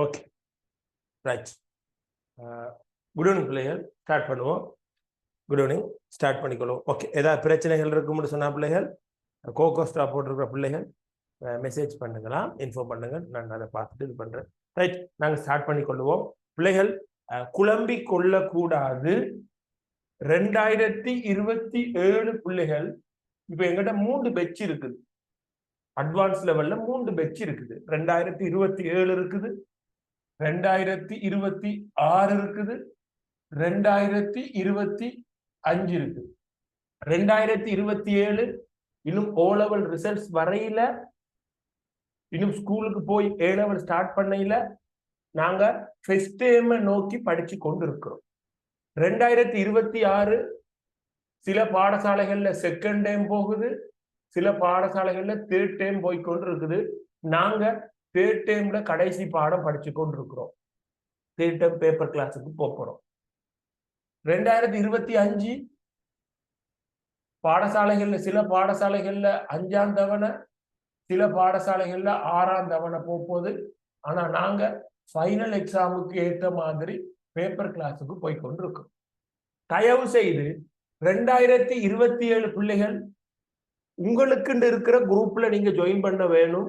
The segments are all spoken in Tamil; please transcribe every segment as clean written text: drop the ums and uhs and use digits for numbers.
Okay right. குட் ஈவினிங் பிள்ளைகள், ஸ்டார்ட் பண்ணுவோம். குட் ஈவினிங், ஸ்டார்ட் பண்ணிக்கொள்வோம். ஓகே, ஏதாவது பிரச்சனைகள் இருக்கும்னு சொன்ன பிள்ளைகள், கோகோஸ்டா போட்டிருக்கிற பிள்ளைகள் மெசேஜ் பண்ணுங்களாம், இன்ஃபார்ம் பண்ணுங்க, நான் அதை பார்த்துட்டு இது பண்றேன். ரைட், நாங்கள் ஸ்டார்ட் பண்ணிக்கொள்வோம். பிள்ளைகள் குழம்பி கொள்ளக்கூடாது. 2027 பிள்ளைகள் இப்ப எங்கிட்ட 3 பெட்ச் இருக்குது. அட்வான்ஸ் லெவல்ல 3 பெட்ச் இருக்குது. 2027 இருக்குது, 2026 இருக்குது, 2025 இருக்குது. 2027 இன்னும் O level ரிசல்ட்ஸ் வரையில, இன்னும் ஸ்கூலுக்கு போய் A level ஸ்டார்ட் பண்ணையில, நாங்க ஃபர்ஸ்ட் டைம் நோக்கி படிச்சு கொண்டு இருக்கிறோம். 2026 சில பாடசாலைகள்ல செகண்ட் டைம் போகுது, சில பாடசாலைகள்ல தேர்ட் டைம் போய்கொண்டு இருக்குது. நாங்க தேர்ட் டைம்ல கடைசி பாடம் படிச்சு கொண்டு இருக்கிறோம். தேர்ட் டைம் பேப்பர் கிளாஸுக்கு போறோம். 2025 பாடசாலைகள்ல சில பாடசாலைகள்ல 5ஆம் தவணை, சில பாடசாலைகள்ல 6ஆம் தவணை போகுது. ஆனா நாங்க ஃபைனல் எக்ஸாமுக்கு ஏற்ற மாதிரி பேப்பர் கிளாஸுக்கு போய்கொண்டு இருக்கோம். தயவு செய்து 2027 பிள்ளைகள் உங்களுக்கு இருக்கிற குரூப்ல நீங்க ஜாயின் பண்ண வேணும்.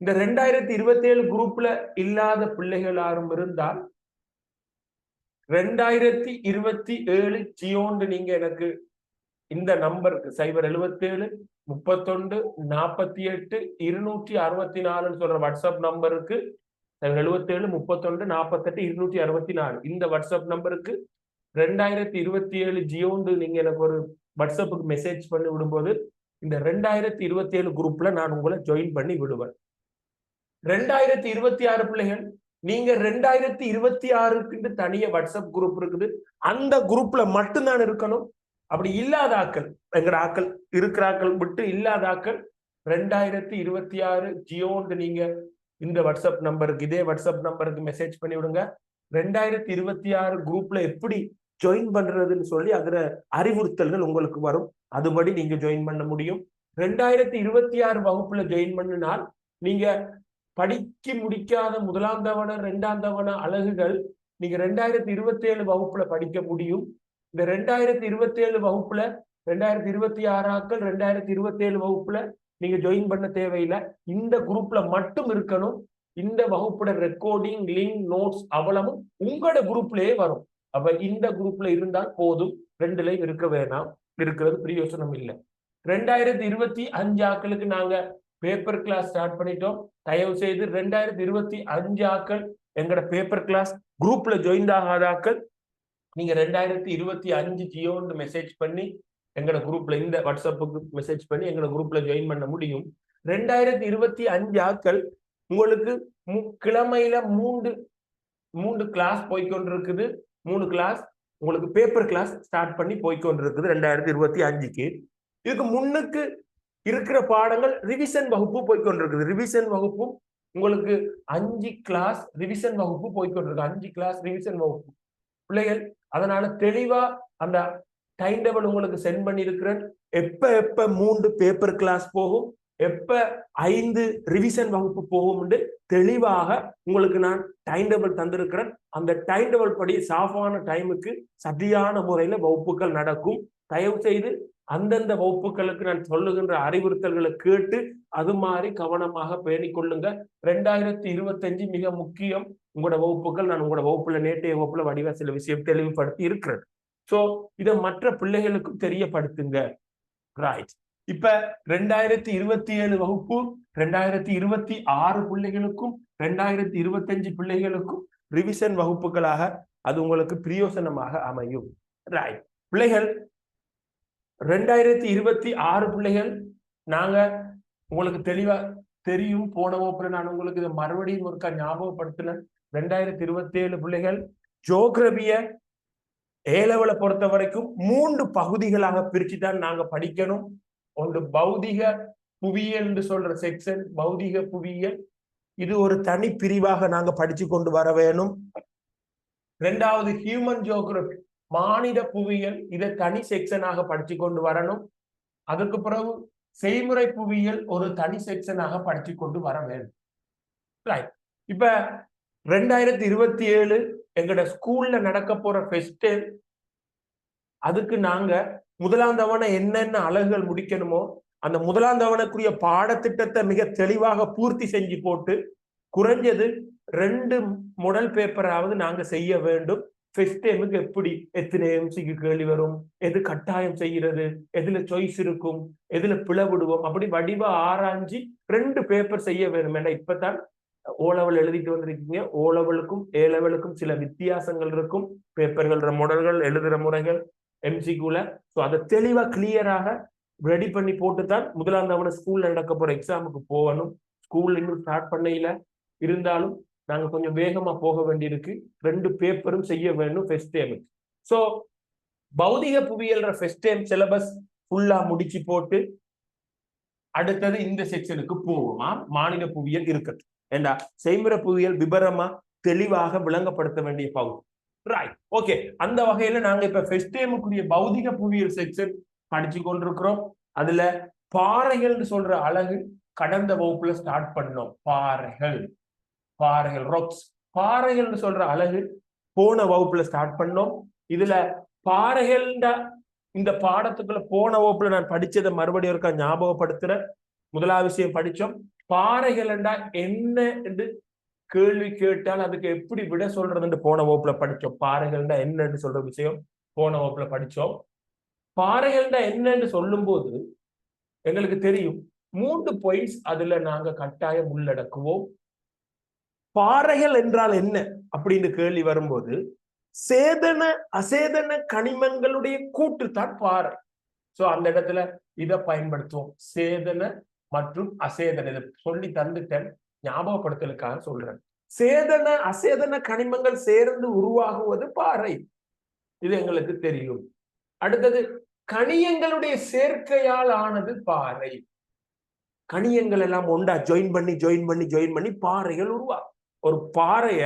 இந்த 2027 குரூப்ல இல்லாத பிள்ளைகள் யாரும் இருந்தால் 2027 ஜியோண்டு நீங்க எனக்கு இந்த நம்பருக்கு 077 31 48 264 சொல்ற வாட்ஸ்அப் நம்பருக்கு 077 31 48 264 இந்த வாட்ஸ்அப் நம்பருக்கு 2027 ஜியோண்டு நீங்க எனக்கு ஒரு வாட்ஸ்அப்புக்கு மெசேஜ் பண்ணி விடும்போது இந்த 2027 குரூப்ல நான் உங்களை ஜாயின் பண்ணி விடுவேன். 2026 பிள்ளைகள் நீங்க 2026க்கு தனிய வாட்ஸ்அப் குரூப் இருக்குது, அந்த குரூப்ல மட்டும்தான் இருக்கணும். அப்படி இல்லாத ஆக்கள், எங்கட ஆக்கள் இருக்கிற ஆக்கள் விட்டு இல்லாத ஆக்கள் 2026 ஜியோண்டு நீங்க இந்த வாட்ஸ்அப் நம்பருக்கு, இதே வாட்ஸ்அப் நம்பருக்கு மெசேஜ் பண்ணி விடுங்க. 2026 குரூப்ல எப்படி ஜாயின் பண்றதுன்னு சொல்லி அதுல அறிவுறுத்தல்கள் உங்களுக்கு வரும். அதுபடி நீங்க ஜாயின் பண்ண முடியும். 2026 வகுப்புல ஜாயின் பண்ணினால் நீங்க படிக்க முடிக்காத 1ஆம் தவணை 2ஆம் தவணை அலகுகள் நீங்க 2027 வகுப்புல படிக்க முடியும். இந்த 2027 வகுப்புல 2026 ஆக்கள் 2027 வகுப்புல நீங்க ஜாயின் பண்ண தேவையில்லை. இந்த குரூப்ல மட்டும் இருக்கணும். இந்த வகுப்போட ரெக்கார்டிங், லிங்க், நோட்ஸ் அவ்வளவும் உங்களோட குரூப்லயே வரும். அப்ப இந்த குரூப்ல இருந்தால் போதும், 2லயும் இருக்க வேணாம், இருக்கிறது பிரயோசனம் இல்லை. 2025 ஆக்களுக்கு நாங்க பேப்பர் கிளாஸ் ஸ்டார்ட் பண்ணிட்டோம். தயவு செய்து 2025 ஆக்கள் எங்களோட பேப்பர் கிளாஸ் குரூப்ல ஜாயின் ஆகாத ஆக்கள் நீங்க 2025 ஜியோன்னு மெசேஜ் பண்ணி எங்களோட குரூப்ல இந்த வாட்ஸ்அப்புக்கு மெசேஜ் பண்ணி எங்களோட குரூப்ல ஜாயின் பண்ண முடியும். 2025 ஆக்கள் உங்களுக்கு கிழமையில 3 கிளாஸ் போய்கொண்டிருக்குது. 3 கிளாஸ் உங்களுக்கு பேப்பர் கிளாஸ் ஸ்டார்ட் பண்ணி போய்கொண்டிருக்குது 2025க்கு. இதுக்கு முன்னுக்கு இருக்கிற பாடங்கள் ரிவிஷன் வகுப்பு போய்கொண்டிருக்குது. ரிவிஷன் வகுப்பும் உங்களுக்கு 5 கிளாஸ் ரிவிஷன் வகுப்பு போய்கொண்டிருக்கு. 5 கிளாஸ் ரிவிஷன் வகுப்பு பிள்ளைகள். அதனால தெளிவா அந்த டைம் டேபிள் உங்களுக்கு சென்ட் பண்ணி இருக்கிறேன். எப்ப 3 பேப்பர் கிளாஸ் போகும், எப்ப 5 ரிவிஷன் வகுப்பு போகும், தெளிவாக உங்களுக்கு நான் டைம் டேபிள் தந்திருக்கிறேன். அந்த டைம் டேபிள் படி சாஃபான டைமுக்கு சரியான முறையில வகுப்புகள் நடக்கும். தயவு செய்து அந்தந்த வகுப்புகளுக்கு நான் சொல்லுகின்ற அறிவுறுத்தல்களை கேட்டு அது மாதிரி கவனமாக பேணிக்கொள்ளுங்க. 2025 மிக முக்கியம். உங்களோட வகுப்புகள் நான் உங்களோட வகுப்புல நேற்றைய வகுப்புல வடிவ சில விஷயம் தெளிவுபடுத்தி இருக்கிறேன். சோ இதை மற்ற பிள்ளைகளுக்கும் தெரியப்படுத்துங்க. ரைட். இப்ப 2027 வகுப்பு 2026 பிள்ளைகளுக்கும் 2025 பிள்ளைகளுக்கும் ரிவிஷன் வகுப்புகளாக அது உங்களுக்கு பிரயோசனமாக அமையும். ரைட் பிள்ளைகள், 2026 பிள்ளைகள் நாங்க உங்களுக்கு தெளிவா தெரியும். போன வகுப்புல நான் உங்களுக்கு இதை மறுபடியும் ஒருக்கா ஞாபகப்படுத்தினேன். 2027 பிள்ளைகள் ஜியோகிராபிய A லெவலை பொறுத்த வரைக்கும் 3 பகுதிகளாக பிரிச்சுதான் நாங்க படிக்கணும். ஒன்று பௌதிக புவியியல் என்று சொல்ற செக்ஷன், பௌதிக புவியியல், இது ஒரு தனி பிரிவாக நாங்க படிச்சு கொண்டு வர வேணும். 2வது ஹியூமன் ஜியோகிராபி, மானிட புவியியல், இதை தனி செக்ஷனாக படிச்சு கொண்டு வரணும். அதுக்கு பிறகு செய்முறை புவியியல் ஒரு தனி செக்ஷனாக படிச்சு கொண்டு வர வேண்டும். ரைட். இப்ப 2027 எங்கட ஸ்கூல்ல நடக்க போற ஃபெஸ்ட், அதுக்கு நாங்க முதலாம் தவணை என்னென்ன அலகுகள் முடிக்கணுமோ அந்த முதலாம் தவணைக்குரிய பாடத்திட்டத்தை மிக தெளிவாக பூர்த்தி செஞ்சு போட்டு குறைஞ்சது 2 மாடல் பேப்பராவது நாங்க செய்ய வேண்டும். ஃபர்ஸ்ட் டைமுக்கு எப்படி எத்தனை எம்சிக்கு கேள்வி வரும், எது கட்டாயம் செய்யறது, எதுல சாய்ஸ் இருக்கும், எதுல பிளவிடுவோம், அப்படி வடிவா ஆராய்ச்சி 2 பேப்பர் செய்ய வேணும். ஏன்னா இப்பதான் ஓ லெவல் எழுதிட்டு வந்திருக்கீங்க. ஓ லெவலுக்கும் ஏ லெவலுக்கும் சில வித்தியாசங்கள் இருக்கும். பேப்பர்கள் மாடல்கள் எழுதுற முறைகள் எம்சிக்குல. ஸோ அதை தெளிவா கிளியராக ரெடி பண்ணி போட்டுத்தான் முதலாம் தவணை ஸ்கூல்ல நடக்க போற எக்ஸாமுக்கு போகணும். ஸ்கூல்ல இன்னும் ஸ்டார்ட் பண்ணையில இருந்தாலும் நாங்க கொஞ்சம் வேகமா போக வேண்டியிருக்கு. 2 பேப்பரும் செய்ய வேண்டும் ஃபர்ஸ்ட் டைமுக்கு. ஸோ பௌதிக புவியியல் ஃபர்ஸ்ட் டைம் சிலபஸ் ஃபுல்லா முடிச்சு போட்டு அடுத்தது இந்த செக்ஷனுக்கு போவோமா. மாநில புவியியல் இருக்கட்டும். ஏண்டா செய்முறை புவியியல் விபரமா தெளிவாக விளங்கப்படுத்த வேண்டிய பகுதி. Right, okay. அந்த வகையில நாங்க இப்ப ஃபர்ஸ்ட் டைமுக்குரிய பௌதிக புவியியல் செக்ஷன் படிச்சு கொண்டிருக்கிறோம். அதுல பாறைகள் சொல்ற அழகு கடந்த வகுப்புல ஸ்டார்ட் பண்ணோம். பாறைகள் ராக்ஸ், பாறைகள் சொல்ற அழகு போன வகுப்புல ஸ்டார்ட் பண்ணோம். இதுல பாறைகள் இந்த பாடத்துக்குள்ள போன வகுப்புல நான் படிச்சதை மறுபடியும் இருக்கா ஞாபகப்படுத்துறேன். முதலாவது விஷயம் படிச்சோம், பாறைகள் என்ன என்று கேள்வி கேட்டால் அதுக்கு எப்படி விட சொல்றதுன்னு போன வகுப்புல படிச்சோம். பாறைகள் என்னன்னு சொல்ற விஷயம் போன வகுப்புல படிச்சோம். பாறைகள் என்னன்னு சொல்லும் போது எங்களுக்கு தெரியும் 3 பாயிண்ட்ஸ் அதுல நாங்க கட்டாயம் உள்ளடக்குவோம். பாறைகள் என்றால் என்ன அப்படின்னு கேள்வி வரும்போது சேதன அசேதன கனிமங்களுடைய கூட்டு தான் பாறை. சோ அந்த இடத்துல இதை பயன்படுத்துவோம். சேதன மற்றும் அசேதன, இதை சொல்லி தந்துட்டேன், ஞாபகப்படுத்தலுக்காக சொல்றேன். சேதன அசேதன கனிமங்கள் சேர்ந்து உருவாகுவது பாறை, இது எங்களுக்கு தெரியும். அடுத்தது கனியங்களுடைய சேர்க்கையால் ஆனது பாறை. கனியங்கள் எல்லாம் ஒண்டா ஜாயின் பண்ணி பாறைகள் உருவாகும். ஒரு பாறைய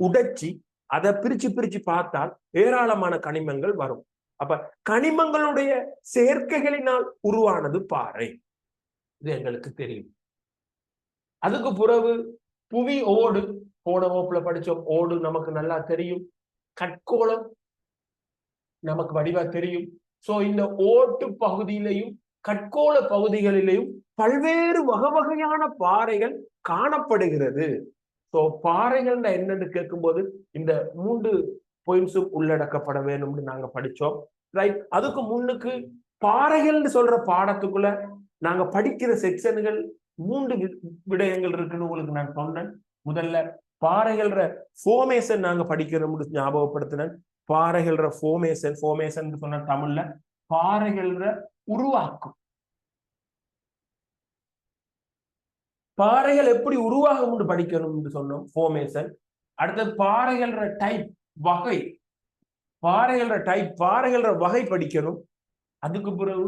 உடைச்சி அதை பிரிச்சு பார்த்தால் ஏராளமான கனிமங்கள் வரும். அப்ப கனிமங்களுடைய சேர்க்கைகளினால் உருவானது பாறை, இது எங்களுக்கு தெரியும். அதுக்கு பிறகு புவி ஓடு, போன வகுப்புல படிச்சோம். ஓடு நமக்கு நல்லா தெரியும். கட்கோளம் நமக்கு வடிவா தெரியும். சோ இந்த ஓட்டு பகுதியிலையும் கட்கோள பகுதிகளிலையும் பல்வேறு வகையான பாறைகள் காணப்படுகிறது. சோ பாறைகள் என்னன்னு கேட்கும்போது இந்த 3 பாயிண்ட்ஸும் உள்ளடக்கப்பட வேணும்னு நாங்க படிச்சோம். ரைட், அதுக்கு முன்னுக்கு பாறைகள்னு சொல்ற பாடத்துக்குள்ள நாங்க படிக்கிற செக்ஷன்கள் 3 விடயங்கள் இருக்குன்னு உங்களுக்கு நான் சொன்னேன். முதல்ல பாறைகள்ற ஃபோர்மேஷன் நாங்க படிக்கிறோம்னு ஞாபகப்படுத்தினேன். பாறைகள்ற ஃபோர்மேஷன் சொன்ன தமிழ்ல பாறைகள்ற உருவாக்கும். பாறைகள் எப்படி உருவாகும் படிக்கணும்னு சொன்னோம், ஃபோர்மேஷன். அடுத்தது பாறைகள்ற டைப், வகை, பாறைகள்ற வகை படிக்கணும். அதுக்கு பிறகு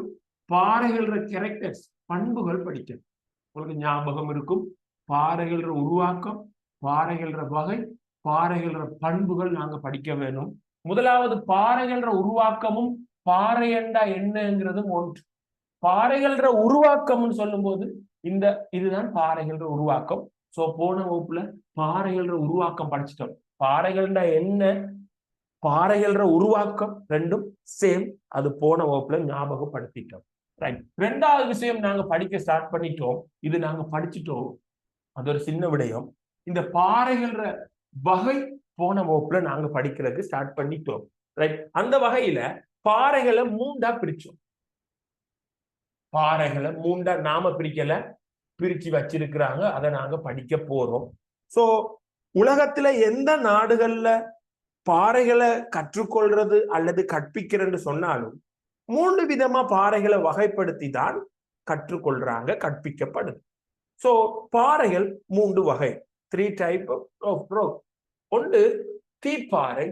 பாறைகள்ற கேரக்டர்ஸ், பண்புகள் படிக்கணும். உங்களுக்கு ஞாபகம் இருக்கும், பாறைகள்ற உருவாக்கம், பாறைகள்ற வகை, பாறைகள்ற பண்புகள் நாங்க படிக்க வேணும். முதலாவது பாறைகள்ற உருவாக்கமும் பாறை என்றா என்னங்கிறதும் ஒன்று. பாறைகள்ற உருவாக்கம்னு சொல்லும் போது இதுதான் பாறைகள்ற உருவாக்கம். சோ போன வகுப்புல பாறைகள்ற உருவாக்கம் படிச்சுட்டோம். பாறைகள்டா என்ன, பாறைகள்ற உருவாக்கம் ரெண்டும் சேம். அது போன வகுப்புல ஞாபகப்படுத்திட்டோம். ரைட், 2வது விஷயம் நாங்க படிக்க ஸ்டார்ட் பண்ணிட்டோம். இது நாங்க படிச்சுட்டோம், அது ஒரு சின்ன விடயம். இந்த பாறைகள்ற வகை போன வகுப்புல நாங்க படிக்கிறதுக்கு ஸ்டார்ட் பண்ணிட்டோம். ரைட், அந்த வகையில பாறைகளை 3ஆ பிரிச்சோம். பாறைகளை 3ஆ நாம பிரிச்சு வச்சிருக்கிறாங்க, அதை நாங்க படிக்க போறோம். சோ உலகத்துல எந்த நாடுகள்ல பாறைகளை கற்றுக்கொள்றது அல்லது கற்பிக்கிறன்னு சொன்னாலும் 3 விதமா பாறைகளை வகைப்படுத்தி தான் கற்றுக்கொள்றாங்க, கற்பிக்கப்படுது. சோ பாறைகள் 3 வகை, 3 டைப் ஆஃப் ராக். ஒன்று தீப்பாறை,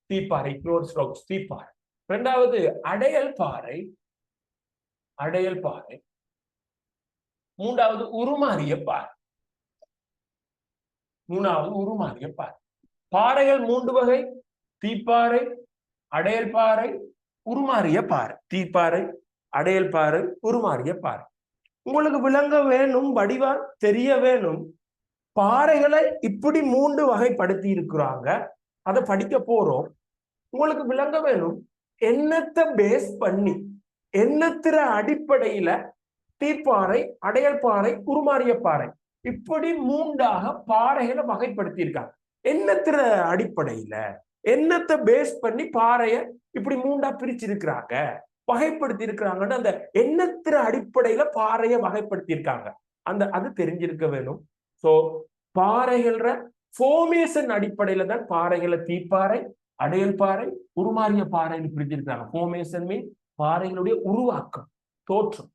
தீப்பாறை. 2வது அடையல் பாறை, 3வது உருமாறிய பாறை. பாறைகள் 3 வகை: தீப்பாறை, அடையல் பாறை, உருமாறிய பாறை. தீப்பாறை, அடையல் பாறை, உருமாறிய பாறை. உங்களுக்கு விளங்க வேணும், வடிவா தெரிய வேணும். பாறைகளை இப்படி 3 வகைப்படுத்தி இருக்கிறாங்க. அதை படிக்க போறோம். உங்களுக்கு விளங்க வேணும், என்னத்தை பேஸ் பண்ணி, என்னத்திர அடிப்படையில தீப்பாறை, அடையல் பாறை, உருமாறிய பாறை, இப்படி 3ஆக பாறைகளை வகைப்படுத்தி இருக்காங்க. என்னத்திர அடிப்படையில, என்னத்தை பேஸ் பண்ணி பாறைய இப்படி 3ஆ பிரிச்சிருக்கிறாங்க, வகைப்படுத்தி இருக்கிறாங்கன்னு அந்த எண்ணத்திர அடிப்படையில பாறையை வகைப்படுத்தி இருக்காங்க. அது தெரிஞ்சிருக்க வேணும். சோ பாறைகள ஃபோர்மேஷன் அடிப்படையில தான் பாறைகளை தீப்பாறை, அடையல் பாறை, உருமாறிய பாறைன்னு பிரிச்சிருக்காங்க. ஃபோர்மேஷன் மீன் பாறைகளுடைய உருவாக்கம், தோற்றம்.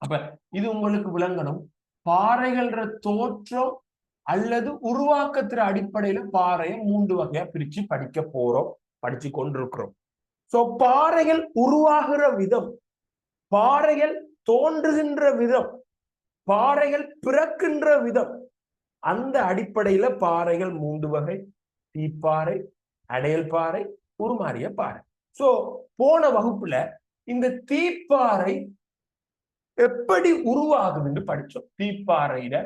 அப்ப இது உங்களுக்கு விளங்கணும். பாறைகள தோற்றம் அல்லது உருவாக்கத்திற அடிப்படையில பாறையை 3 வகையா பிரிச்சு படிக்க போறோம், படிச்சு கொண்டிருக்கிறோம். சோ பாறைகள் உருவாகிற விதம், பாறைகள் தோன்றுகின்ற விதம், பாறைகள் பிறக்கின்ற விதம், அந்த அடிப்படையில பாறைகள் 3 வகை: தீப்பாறை, அடையல் பாறை, உருமாறிய பாறை. சோ போன வகுப்புல இந்த தீப்பாறை எப்படி உருவாகுதுன்னு படிச்சோம். தீப்பாறையில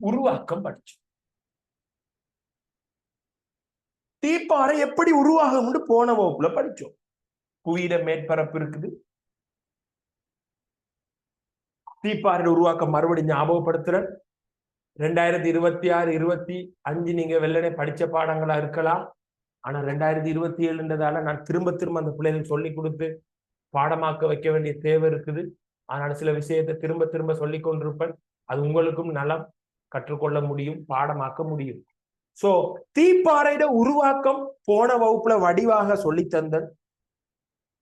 உருவாக்கம் படிச்சோம். தீப்பாறை எப்படி உருவாகும்னு போன வகுப்புல படிச்சோம். புவியிட மேற்பரப்பு இருக்குது. தீப்பாறை உருவாக்கம் மறுபடியும் ஞாபகப்படுத்துற 2026, 25 நீங்க வெள்ளனே படிச்ச பாடங்களா இருக்கலாம். ஆனா 2027ன்றதால நான் திரும்ப அந்த பிள்ளைகளுக்கு சொல்லி கொடுத்து பாடமாக்க வைக்க வேண்டிய தேவை இருக்குது. அதனால சில விஷயத்தை திரும்ப சொல்லி கொண்டிருப்பேன். அது உங்களுக்கும் நலம், கற்றுக்கொள்ள முடியும், பாடமாக்க முடியும். சோ தீப்பாறையோட உருவாக்கம் போன வகுப்புல வடிவாக சொல்லி தந்தன்.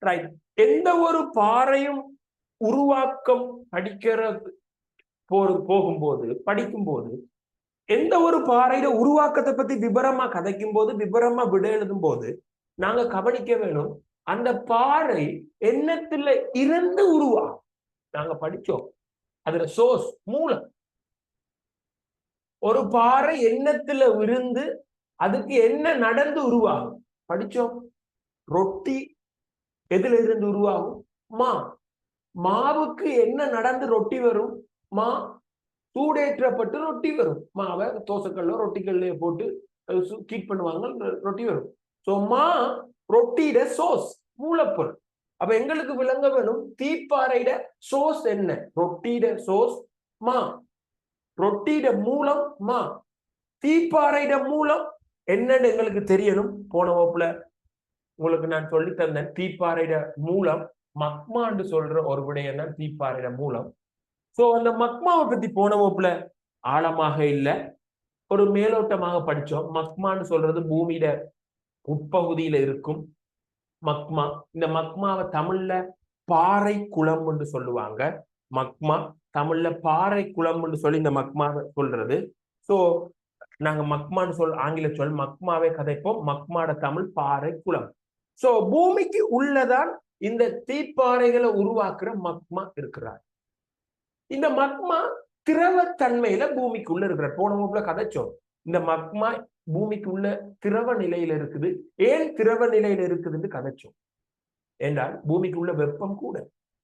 ரைட். எந்த ஒரு பாறையும் உருவாக்கம் படிக்கிறது படிக்கும்போது எந்த ஒரு பாறையோட உருவாக்கத்தை பத்தி விபரமா கதைக்கும் போது, விபரமா விட எழுதும் போது நாங்க கவனிக்க வேணும், அந்த பாறை எண்ணத்துல இருந்து உருவாகும். நாங்க படிச்சோம், அதுல சோர்ஸ், மூலம். ஒரு பாறை எண்ணத்துல இருந்து அதுக்கு என்ன நடந்து உருவாகும் படிச்சோம். ரொட்டி எதுல இருந்து உருவாகும்? மாவுக்கு என்ன நடந்து ரொட்டி வரும்? சூடேற்றப்பட்டு ரொட்டி வரும். மாவை தோசைக்கல்ல ரொட்டிக்கல்லையே போட்டு ஹீட் பண்ணுவாங்க, ரொட்டி வரும். சோ ரொட்டியிட சோர்ஸ், மூலப்பொருள். அப்ப எங்களுக்கு விளங்க வேணும், தீப்பாறையிட சோர்ஸ் என்ன? ரொட்டியிட சோர்ஸ் ரொட்டியிட மூலம் தீப்பாறையிட மூலம் என்னன்னு எங்களுக்கு தெரியணும். போன வகுப்புல உங்களுக்கு நான் சொல்லி தந்தேன். தீப்பாறையிட மூலம் மக்மான்னு சொல்ற ஒரு விடயம் தான் தீப்பாறையிட மூலம். சோ அந்த மக்மாவை பத்தி போன வகுப்புல ஆழமாக இல்ல, ஒரு மேலோட்டமாக படிச்சோம். மக்மான்னு சொல்றது பூமியில உட்பகுதியில இருக்கும் மக்மா. இந்த மக்மாவை தமிழ்ல பாறை குளம் என்று சொல்லுவாங்க. மக்மா தமிழ்ல பாறை குளம் என்று சொல்லி இந்த மக்மாவை சொல்றது. சோ நாங்க மக்மான்னு ஆங்கில சொல் மக்மாவே கதைப்போம். மக்மாட தமிழ் பாறை குளம். சோ பூமிக்கு உள்ளதான் இந்த தீப்பாறைகளை உருவாக்குற மக்மா இருக்கிறார். இந்த மக்மா திரவத்தன்மையில பூமிக்குள்ள இருக்கிறார். போன வகுப்புல கதைச்சோம், இந்த மக்மா பூமிக்குள்ள திரவ நிலையில இருக்குது. ஏன் திரவ நிலையில இருக்குதுன்னு கதைச்சோம். என்றால் பூமிக்குள்ள வெப்பம் கூட,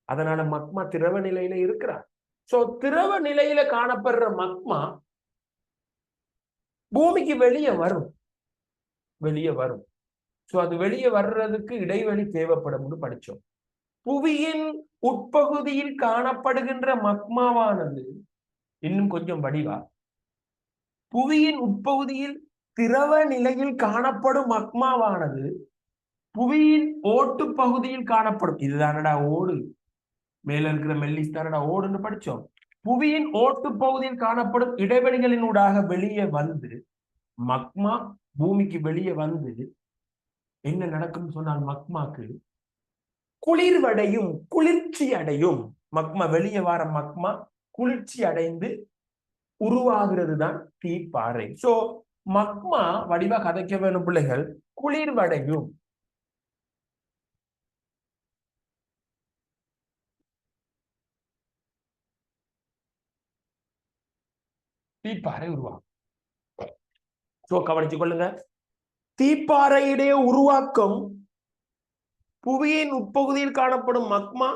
அதனால மக்மா திரவ நிலையில இருக்கிறார். சோ திரவ நிலையில காணப்படுற மக்மா பூமிக்கு வெளியே வரும். சோ அது வெளியே வர்றதுக்கு இடைவெளி தேவைப்படும் படிச்சோம். புவியின் உட்பகுதியில் காணப்படுகின்ற மக்மாவானது இன்னும் கொஞ்சம் வடிவா, புவியின் உட்பகுதியில் திரவ நிலையில் காணப்படும் மக்மாவானது புவியின் ஓட்டு பகுதியில் காணப்படும். இதுதானடா ஓடு, மேல இருக்கிற மெல்லிஸ் தானடா ஓடுன்னு படிச்சோம். புவியின் ஓட்டு பகுதியில் காணப்படும் இடைவெளிகளினூடாக வெளியே வந்து மக்மா பூமிக்கு வெளியே வந்து என்ன நடக்கும் சொன்னால், மக்மாக்கு குளிர்வடையும், குளிர்ச்சி அடையும். மக்மா வெளியே வர மக்மா குளிர்ச்சி அடைந்து உருவாகிறது தான் தீப்பாறை. சோ மக்மா வடிவா கதைக்க வேணும் பிள்ளைகள், குளிர்வடையும். தீப்பாறை உருவாகும். சோ கவனிச்சு கொள்ளுங்க, தீப்பாறையுடைய உருவாக்கம் புவியின் உட்பகுதியில் காணப்படும் மக்மா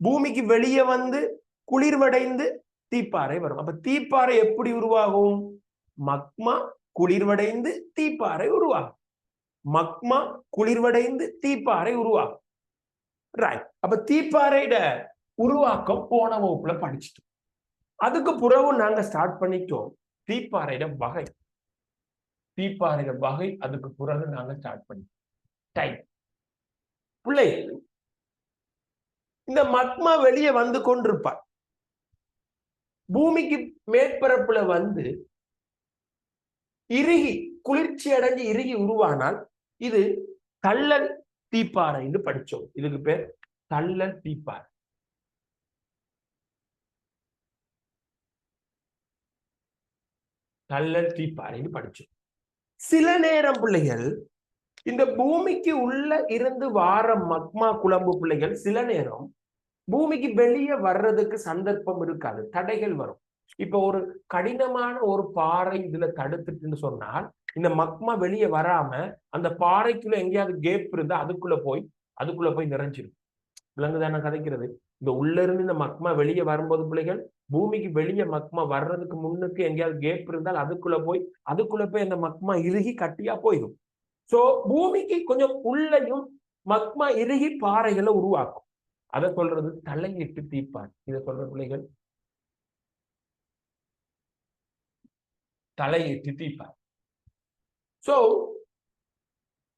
பூமிக்கு வெளியே வந்து குளிர்வடைந்து தீப்பாறை வரும். அப்ப தீப்பாறை எப்படி உருவாகும்? மக்மா குளிர்வடைந்து தீப்பாறை உருவாகும். மக்மா குளிர்வடைந்து தீப்பாறை உருவாகும். ரைட். அப்ப தீப்பாறையோட உருவாக்கம் போன வகுப்புல படிச்சுட்டோம். அதுக்கு பிறகு நாங்க ஸ்டார்ட் பண்ணிட்டோம் தீப்பாறையோட வகை. தீப்பாறையோட வகை அதுக்கு பிறகு நாங்க ஸ்டார்ட் பண்ணிட்டோம். டைம் பிள்ளை இந்த மக்மா வெளியே வந்து கொண்டிருப்பார். பூமிக்கு மேற்பரப்புல வந்து இறுகி குளிர்ச்சி அடைஞ்சு இறுகி உருவானால் இது தள்ளல் தீப்பாறை என்று படிச்சோம். இதுக்கு பேர் தள்ளல் தீப்பாறை. தள்ளல் தீப்பாறைன்னு படிச்சோம். சில நேரம் பிள்ளைகள் இந்த பூமிக்கு உள்ள இருந்து வார மக்மா குழம்பு பிள்ளைகள் சில நேரம் பூமிக்கு வெளியே வர்றதுக்கு சந்தர்ப்பம் இருக்காது, தடைகள் வரும். இப்ப ஒரு கடினமான ஒரு பாறை இதுல தடுத்துட்டுன்னு சொன்னால் இந்த மக்மா வெளியே வராம அந்த பாறைக்குள்ள எங்கேயாவது கேப் இருந்தா அதுக்குள்ள போய் நிறைஞ்சிடும். விலங்குதானே கதைக்கிறது. இந்த உள்ள இருந்து இந்த மக்மா வெளியே வரும்போது பிள்ளைகள் பூமிக்கு வெளியே மக்மா வர்றதுக்கு முன்னுக்கு எங்கேயாவது கேப் இருந்தால் அதுக்குள்ள போய் அந்த மக்மா இறுகி கட்டியா போயிடும். சோ பூமிக்கு கொஞ்சம் உள்ளையும் மக்மா இறுகி பாறைகளை உருவாக்கும். அதை சொல்றது தலையிட்டு தீப்பார். இதை சொல்ற பிள்ளைகள் தலையிட்டு தீப்பார். சோ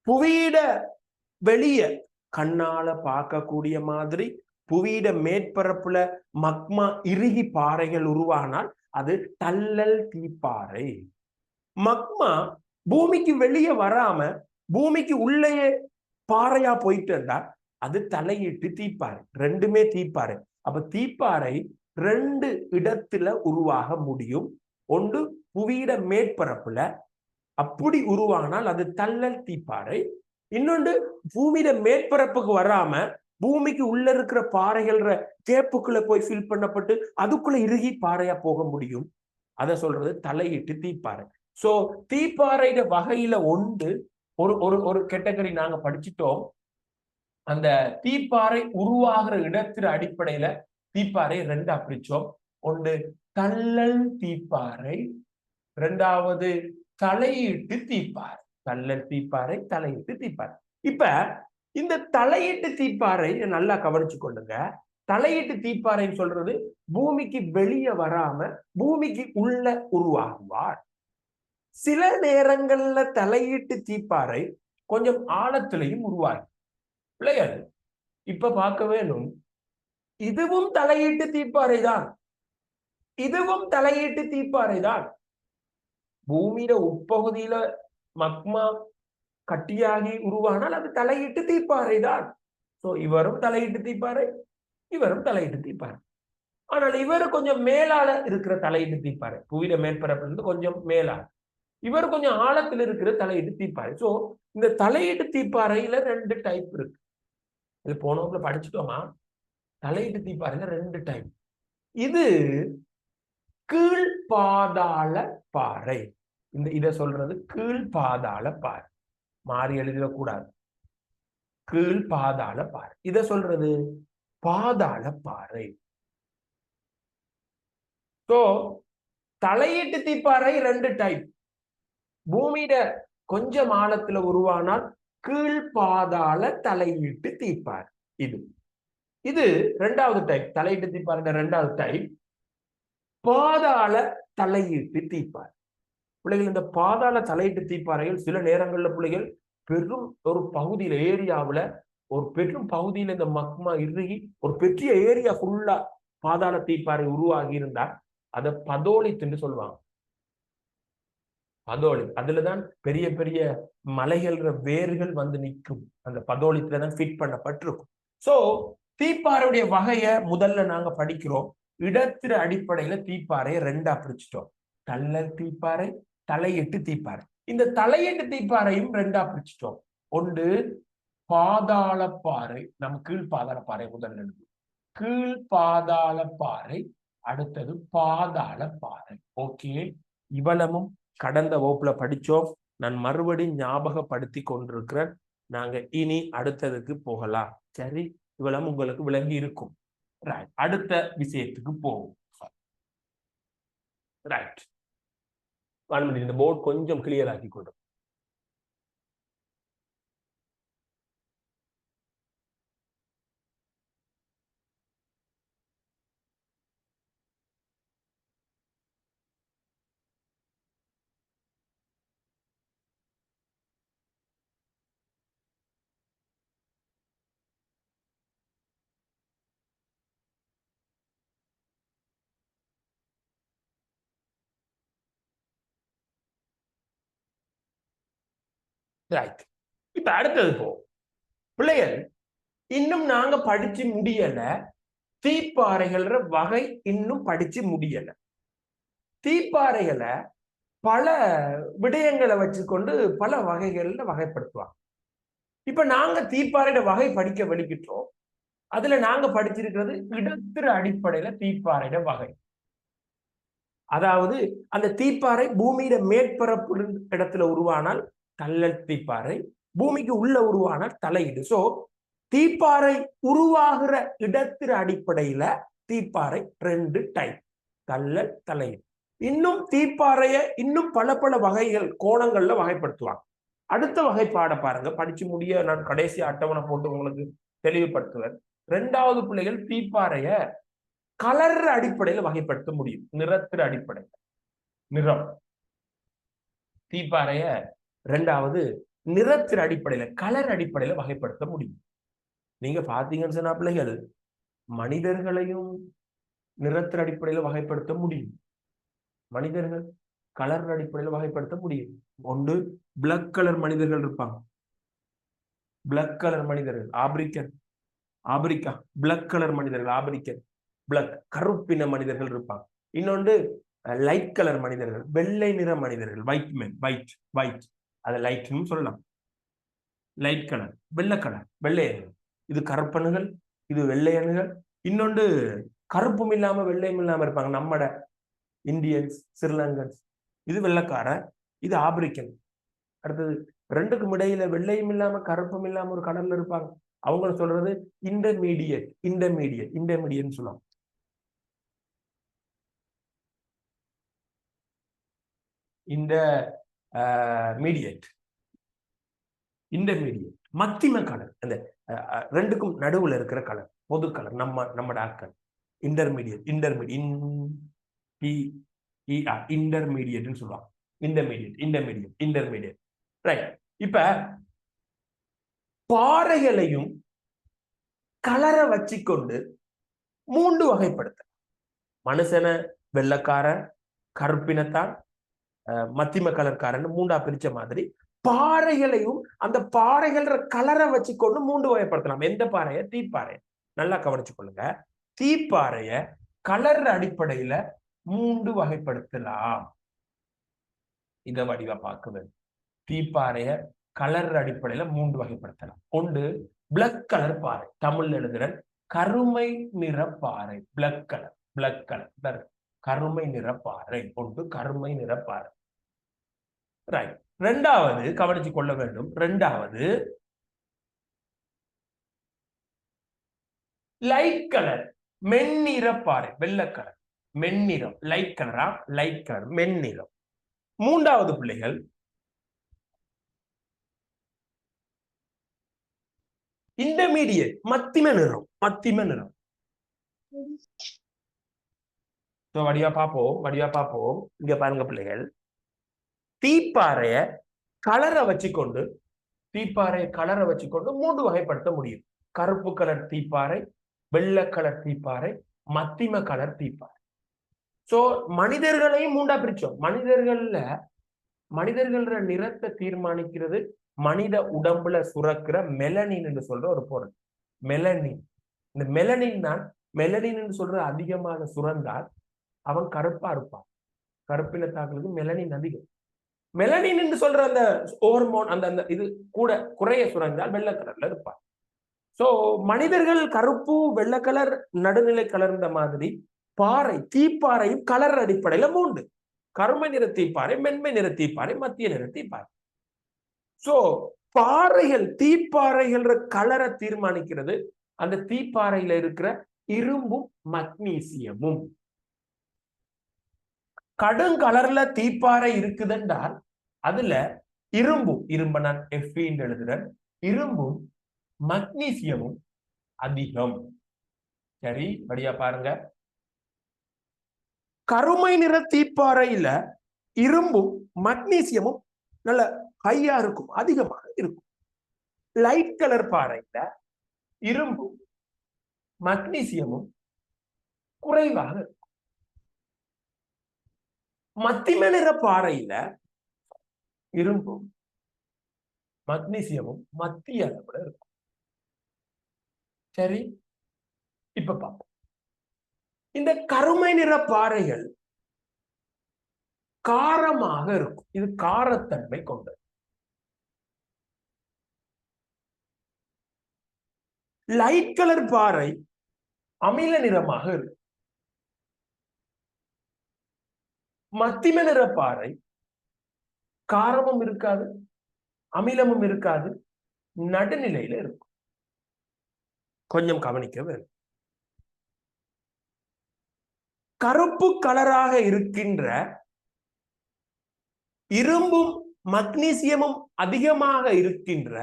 புவியிட வெளிய கண்ணால பார்க்கக்கூடிய மாதிரி புவியிட மேற்பரப்புல மக்மா இறுகி பாறைகள் உருவானால் அது தள்ளல் தீப்பாறை. மக்மா பூமிக்கு வெளியே வராம பூமிக்கு உள்ளேயே பாறையா போயிட்டு இருந்தா அது தலையிட்டு தீப்பாறை. ரெண்டுமே தீப்பாறை. அப்ப தீப்பாறை ரெண்டு இடத்துல உருவாக முடியும். ஒன்று புவியிட மேற்பரப்புல அப்படி உருவானால் அது தள்ளல் தீப்பாறை. இன்னொன்று பூமியிட மேற்பரப்புக்கு வராம பூமிக்கு உள்ள இருக்கிற பாறைகள் கேப்புக்குள்ள போய் ஃபில் பண்ணப்பட்டு அதுக்குள்ள இறுகி பாறையா போக முடியும். அதை சொல்றது தலையிட்டு தீப்பாறை. சோ தீப்பாறைட வகையில ஒன்று ஒரு கேட்டகரி நாங்க படிச்சுட்டோம். அந்த தீப்பாறை உருவாகிற இடத்தின் அடிப்படையில தீப்பாறை ரெண்டா பிரிச்சோம். ஒன்று தள்ளல் தீப்பாறை, இரண்டாவது தலையீட்டு தீப்பாறை. தள்ளல் தீப்பாறை, தலையீட்டு தீப்பாறை. இப்ப இந்த தலையீட்டு தீப்பாறை நல்லா கவனிச்சு கொள்ளுங்க. தலையீட்டு தீப்பாறைன்னு சொல்றது பூமிக்கு வெளியே வராம பூமிக்கு உள்ள உருவாகுவார். சில நேரங்கள்ல தலையீட்டு தீப்பாறை கொஞ்சம் ஆழத்திலையும் உருவாகும். பிள்ளைகள் இப்ப பார்க்க வேணும், இதுவும் தலையீட்டு தீப்பாறை தான். இதுவும் தலையீட்டு தீப்பாறை தான். பூமியில உட்பகுதியில மக்மா கட்டியாகி உருவானால் அது தலையீட்டு தீப்பாறை தான். சோ இவரும் தலையீட்டு தீப்பாறை, இவரும் தலையீட்டு தீப்பாறை. ஆனால் இவர் கொஞ்சம் மேலால இருக்கிற தலையீட்டு தீப்பாறை. புவியில மேற்பரப்புல இருந்து கொஞ்சம் மேலால. இவர் கொஞ்சம் ஆழத்தில் இருக்கிற தலையீட்டு தீப்பாறை. சோ இந்த தலையீட்டு தீப்பாறையில ரெண்டு டைப் இருக்கு. இது போனவங்களை படிச்சுட்டோமா? தலையீட்டு தீப்பாறையில ரெண்டு டைப். இது கீழ் பாதாள பாறை. இதை சொல்றது கீழ் பாதாள பாறை. மாறி எழுதிடக்கூடாது. கீழ் பாதாள பாறை. இதை சொல்றது பாதாள பாறை. சோ தலையீட்டு தீப்பாறை ரெண்டு டைப். பூமியில கொஞ்சம் ஆழத்துல உருவானால் கீழ் பாதாள தலையீட்டு தீப்பாறை. இது ரெண்டாவது டைப். தலையீட்டு தீப்பாறை ரெண்டாவது டைப் பாதாள தலையீட்டு தீப்பாறை. பிள்ளைகள் இந்த பாதாள தலையீட்டு தீப்பாறைகள் சில நேரங்கள்ல பிள்ளைகள் பெரும் ஒரு பகுதியில ஏரியாவுல ஒரு பெரும் பகுதியில இந்த மக்மா இறுகி ஒரு பெரிய ஏரியா ஃபுல்லா பாதாள தீப்பாறை உருவாகி இருந்தா அதை பதோலித்துன்னு சொல்லுவாங்க. பதோலி. அதுலதான் பெரிய பெரிய மலைகள் வேர்கள் வந்து நிற்கும். அந்த பதோலித்துலதான் ஃபிட் பண்ணப்பட்டிருக்கும். சோ தீப்பாறையுடைய வகைய முதல்ல நாங்க படிக்கிறோம். இடத்தின் அடிப்படையில தீப்பாறையை ரெண்டா பிரிச்சுட்டோம். தள்ளல் தீப்பாறை, தலையீட்டு தீப்பாறை. இந்த தலையீட்டு தீப்பாறையும் ரெண்டா பிரிச்சுட்டோம். ஒன்று பாதாள பாறை. நம்ம கீழ் பாதாள பாறை முதல்ல கீழ் பாதாள பாறை, அடுத்தது பாதாள பாறை. ஓகே, இவ்வளவும் கடந்த வகுப்புல படிச்சோம். நான் மறுபடியும் ஞாபகப்படுத்தி கொண்டிருக்கிறேன். நாங்க இனி அடுத்ததுக்கு போகலாம். சரி, இவ்வளவு உங்களுக்கு விளங்கி இருக்கும். ரைட், அடுத்த விஷயத்துக்கு போவோம். ரைட், இந்த போர்டு கொஞ்சம் கிளியர் ஆக்கி கொள்றோம். ரைட். இப்ப அடுத்தது போ பிள்ளைகள், இன்னும் நாங்க படிச்சு முடியல. தீப்பாறைகள்ற வகை இன்னும் படிச்சு முடியல. தீப்பாறைகளை பல விடயங்களை வச்சுக்கொண்டு பல வகைகள்ல வகைப்படுத்துவாங்க. இப்ப நாங்க தீப்பாறையோட வகை படிக்க வெளிக்கிட்டோம். அதுல நாங்க படிச்சிருக்கிறது இடத்திற அடிப்படையில தீப்பாறையோட வகை. அதாவது அந்த தீப்பாறை பூமியில மேற்பரப்பு இடத்துல உருவானால் தள்ளல் தீப்பாறை, பூமிக்கு உள்ள உருவானால் தலையீடு. சோ தீப்பாறை உருவாகிற இடத்திற அடிப்படையில தீப்பாறை 2 டைப், தள்ளல் தலையீடு. இன்னும் தீப்பாறைய இன்னும் பல பல வகைகள் கோணங்கள்ல வகைப்படுத்துவாங்க. அடுத்த வகைப்பாட பாருங்க, படிச்சு முடிய நான் கடைசி அட்டவணை போட்டு உங்களுக்கு தெளிவுபடுத்துவேன். 2வது பிள்ளைகள் தீப்பாறைய கலர் அடிப்படையில வகைப்படுத்த முடியும். நிறத்திற அடிப்படையில் நிறம். தீப்பாறைய 2வது நிறத்திற அடிப்படையில கலர் அடிப்படையில வகைப்படுத்த முடியும். நீங்க பாத்தீங்கன்னு சொன்னா பிள்ளைகள், மனிதர்களையும் நிறத்திற அடிப்படையில வகைப்படுத்த முடியும். மனிதர்கள் கலர் அடிப்படையில வகைப்படுத்த முடியும். ஒன்று பிளாக் கலர் மனிதர்கள் இருப்பாங்க. பிளாக் கலர் மனிதர்கள் ஆப்பிரிக்கா பிளாக் கலர் மனிதர்கள், ஆப்பிரிக்கன் பிளாக் கருப்பின மனிதர்கள் இருப்பாங்க. இன்னொன்று லைட் கலர் மனிதர்கள், வெள்ளை நிற மனிதர்கள், ஒயிட் அதை லைட்னு சொல்லலாம். லைட் கலர், வெள்ளை கலர், வெள்ளையர்கள். இது கருப்பணுகள், இது வெள்ளையணுகள். இன்னொன்று கருப்பும் இல்லாம வெள்ளையும் இல்லாம இருப்பாங்க. நம்மட இந்தியன்ஸ், ஸ்ரீலங்கன்ஸ். இது வெள்ளைக்கார, இது ஆப்பிரிக்கன். அடுத்தது 2க்கும் இடையில வெள்ளையும் இல்லாம கருப்பும் இல்லாம ஒரு கடல்ல இருப்பாங்க. அவங்க சொல்றது இன்டர்மீடியட் சொல்லுவாங்க. இன்டர்மீடியட் மத்திம கலர். அந்த 2க்கும் நடுவுல இருக்கிற கலர், பொது கலர். நம்ம ஆட்கள் இன்டர்மீடியட் சொல்லுவாங்க. இன்டர்மீடியட். ரைட். இப்ப பாறைகளையும் கலரை வச்சுக்கொண்டு 3 வகைப்படுத்த. மனுஷனை வெள்ளக்கார, கருப்பினத்தான், மத்திம கலர்காரன் 3ஆ பிரிச்ச மாதிரி பாறைகளையும் அந்த பாறைகள் கலரை வச்சுக்கொண்டு 3 வகைப்படுத்தலாம். எந்த பாறைய? தீப்பாறைய. நல்லா கவனிச்சு கொள்ளுங்க. தீப்பாறைய கலர் அடிப்படையில 3 வகைப்படுத்தலாம். இத வடிவா பார்க்க வேண்டும். தீப்பாறைய கலர் அடிப்படையில 3 வகைப்படுத்தலாம். ஒன்று பிளாக் கலர் பாறை, தமிழ் எழுதுற கருமை நிற பாறை. பிளாக் கலர் கருமை நிற பாறை. ஒன்று கருமை நிற பாறை. ரைட். 2வது கவனிச்சு கொள்ள வேண்டும். 2வது லைட் கலர், மென்னிற பாறை. வெள்ளை கலர், மென்னிறம். லைட் கலர், மென்னிறம். 3வது பிள்ளைகள் இன்டர்மீடியட், மத்திம நிறம். வடிவா பார்ப்போம். இங்க பாருங்க பிள்ளைகள், தீப்பாறைய கலரை வச்சுக்கொண்டு 3 வகைப்படுத்த முடியும். கருப்பு கலர் தீப்பாறை, வெள்ளை கலர் தீப்பாறை, மத்திம கலர் தீப்பாறை. சோ மனிதர்களையும் 3ஆ பிரிச்சோம். மனிதர்கள நிறத்தை தீர்மானிக்கிறது மனித உடம்புல சுரக்கிற மெலனின் என்று சொல்ற ஒரு பொருள். மெலனின். இந்த மெலனின் தான், மெலனின் என்று சொல்ற அதிகமாக சுரந்தால் அவன் கருப்பா இருப்பான். கருப்பினத்தாக்களுக்கு மெலனின் அதிகம். மெலனின் என்று சொல்ற அந்த ஹோர்மோன், அந்த இது கூட குறைய சுரந்தால் வெள்ளை கலர்ல இருப்பான். சோ மனிதர்கள் கருப்பு வெள்ளை கலர் நடுநிலை கலர்ந்த மாதிரி தீப்பாறையும் கலர் அடிப்படையில 3: கருமை நிற தீப்பாறை, மென்மை நிற தீப்பாறை, மத்திய நிற தீப்பாறை. சோ தீப்பாறைகள் கலரை தீர்மானிக்கிறது அந்த தீப்பாறையில இருக்கிற இரும்பும் மக்னீசியமும். கடுங்கலர்ல தீப்பாறை இருக்குதுன்றால் அதுல இரும்பை நான் Fe எழுதுறேன். இரும்பும் மக்னீசியமும் அதிகம். சரி, படியா பாருங்க. கருமை நிற தீப்பாறையில இரும்பும் மக்னீசியமும் நல்ல ஹையா இருக்கும், அதிகமாக இருக்கும். லைட் கலர் பாறையில இரும்பும் மக்னீசியமும் குறைவாக இருக்கும். மத்திம நிற பாறையில இரும்பும் மக்னீசியமும் மத்திய அளவுல இருக்கும். சரி, இப்ப பார்ப்போம். இந்த கருமை நிற பாறைகள் காரமாக இருக்கும். இது காரத்தன்மை கொண்டது. லைட் கலர் பாறை அமில நிறமாக இருக்கும். மத்திம நிற பாறை காரமும் இருக்காது, அமிலமும் இருக்காது, நடுநிலையில இருக்கும். கொஞ்சம் கவனிக்க வேண்டும். கருப்பு கலராக இருக்கின்ற இரும்பும் மக்னீசியமும் அதிகமாக இருக்கின்ற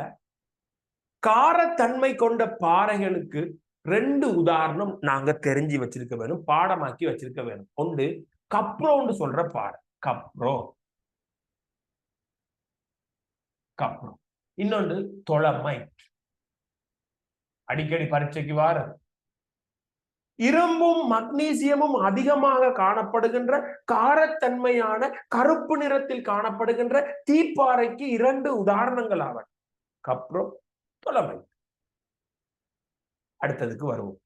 காரத்தன்மை கொண்ட பாறைகளுக்கு 2 உதாரணம் நாங்க தெரிஞ்சு வச்சிருக்க வேணும், பாடமாக்கி வச்சிருக்க வேணும். ஒன்று கப்ரோன்னு சொல்ற பாறை, கப்ரோ. இன்னொன்று தொலமைட். அடிக்கடி பரீட்சைக்கு வார இரும்பும் மக்னீசியமும் அதிகமாக காணப்படுகின்ற காரத்தன்மையான கருப்பு நிறத்தில் காணப்படுகின்ற தீப்பாறைக்கு 2 உதாரணங்கள் ஆவன, கப்ரோ, தொலமைட். அடுத்ததுக்கு வருவோம்.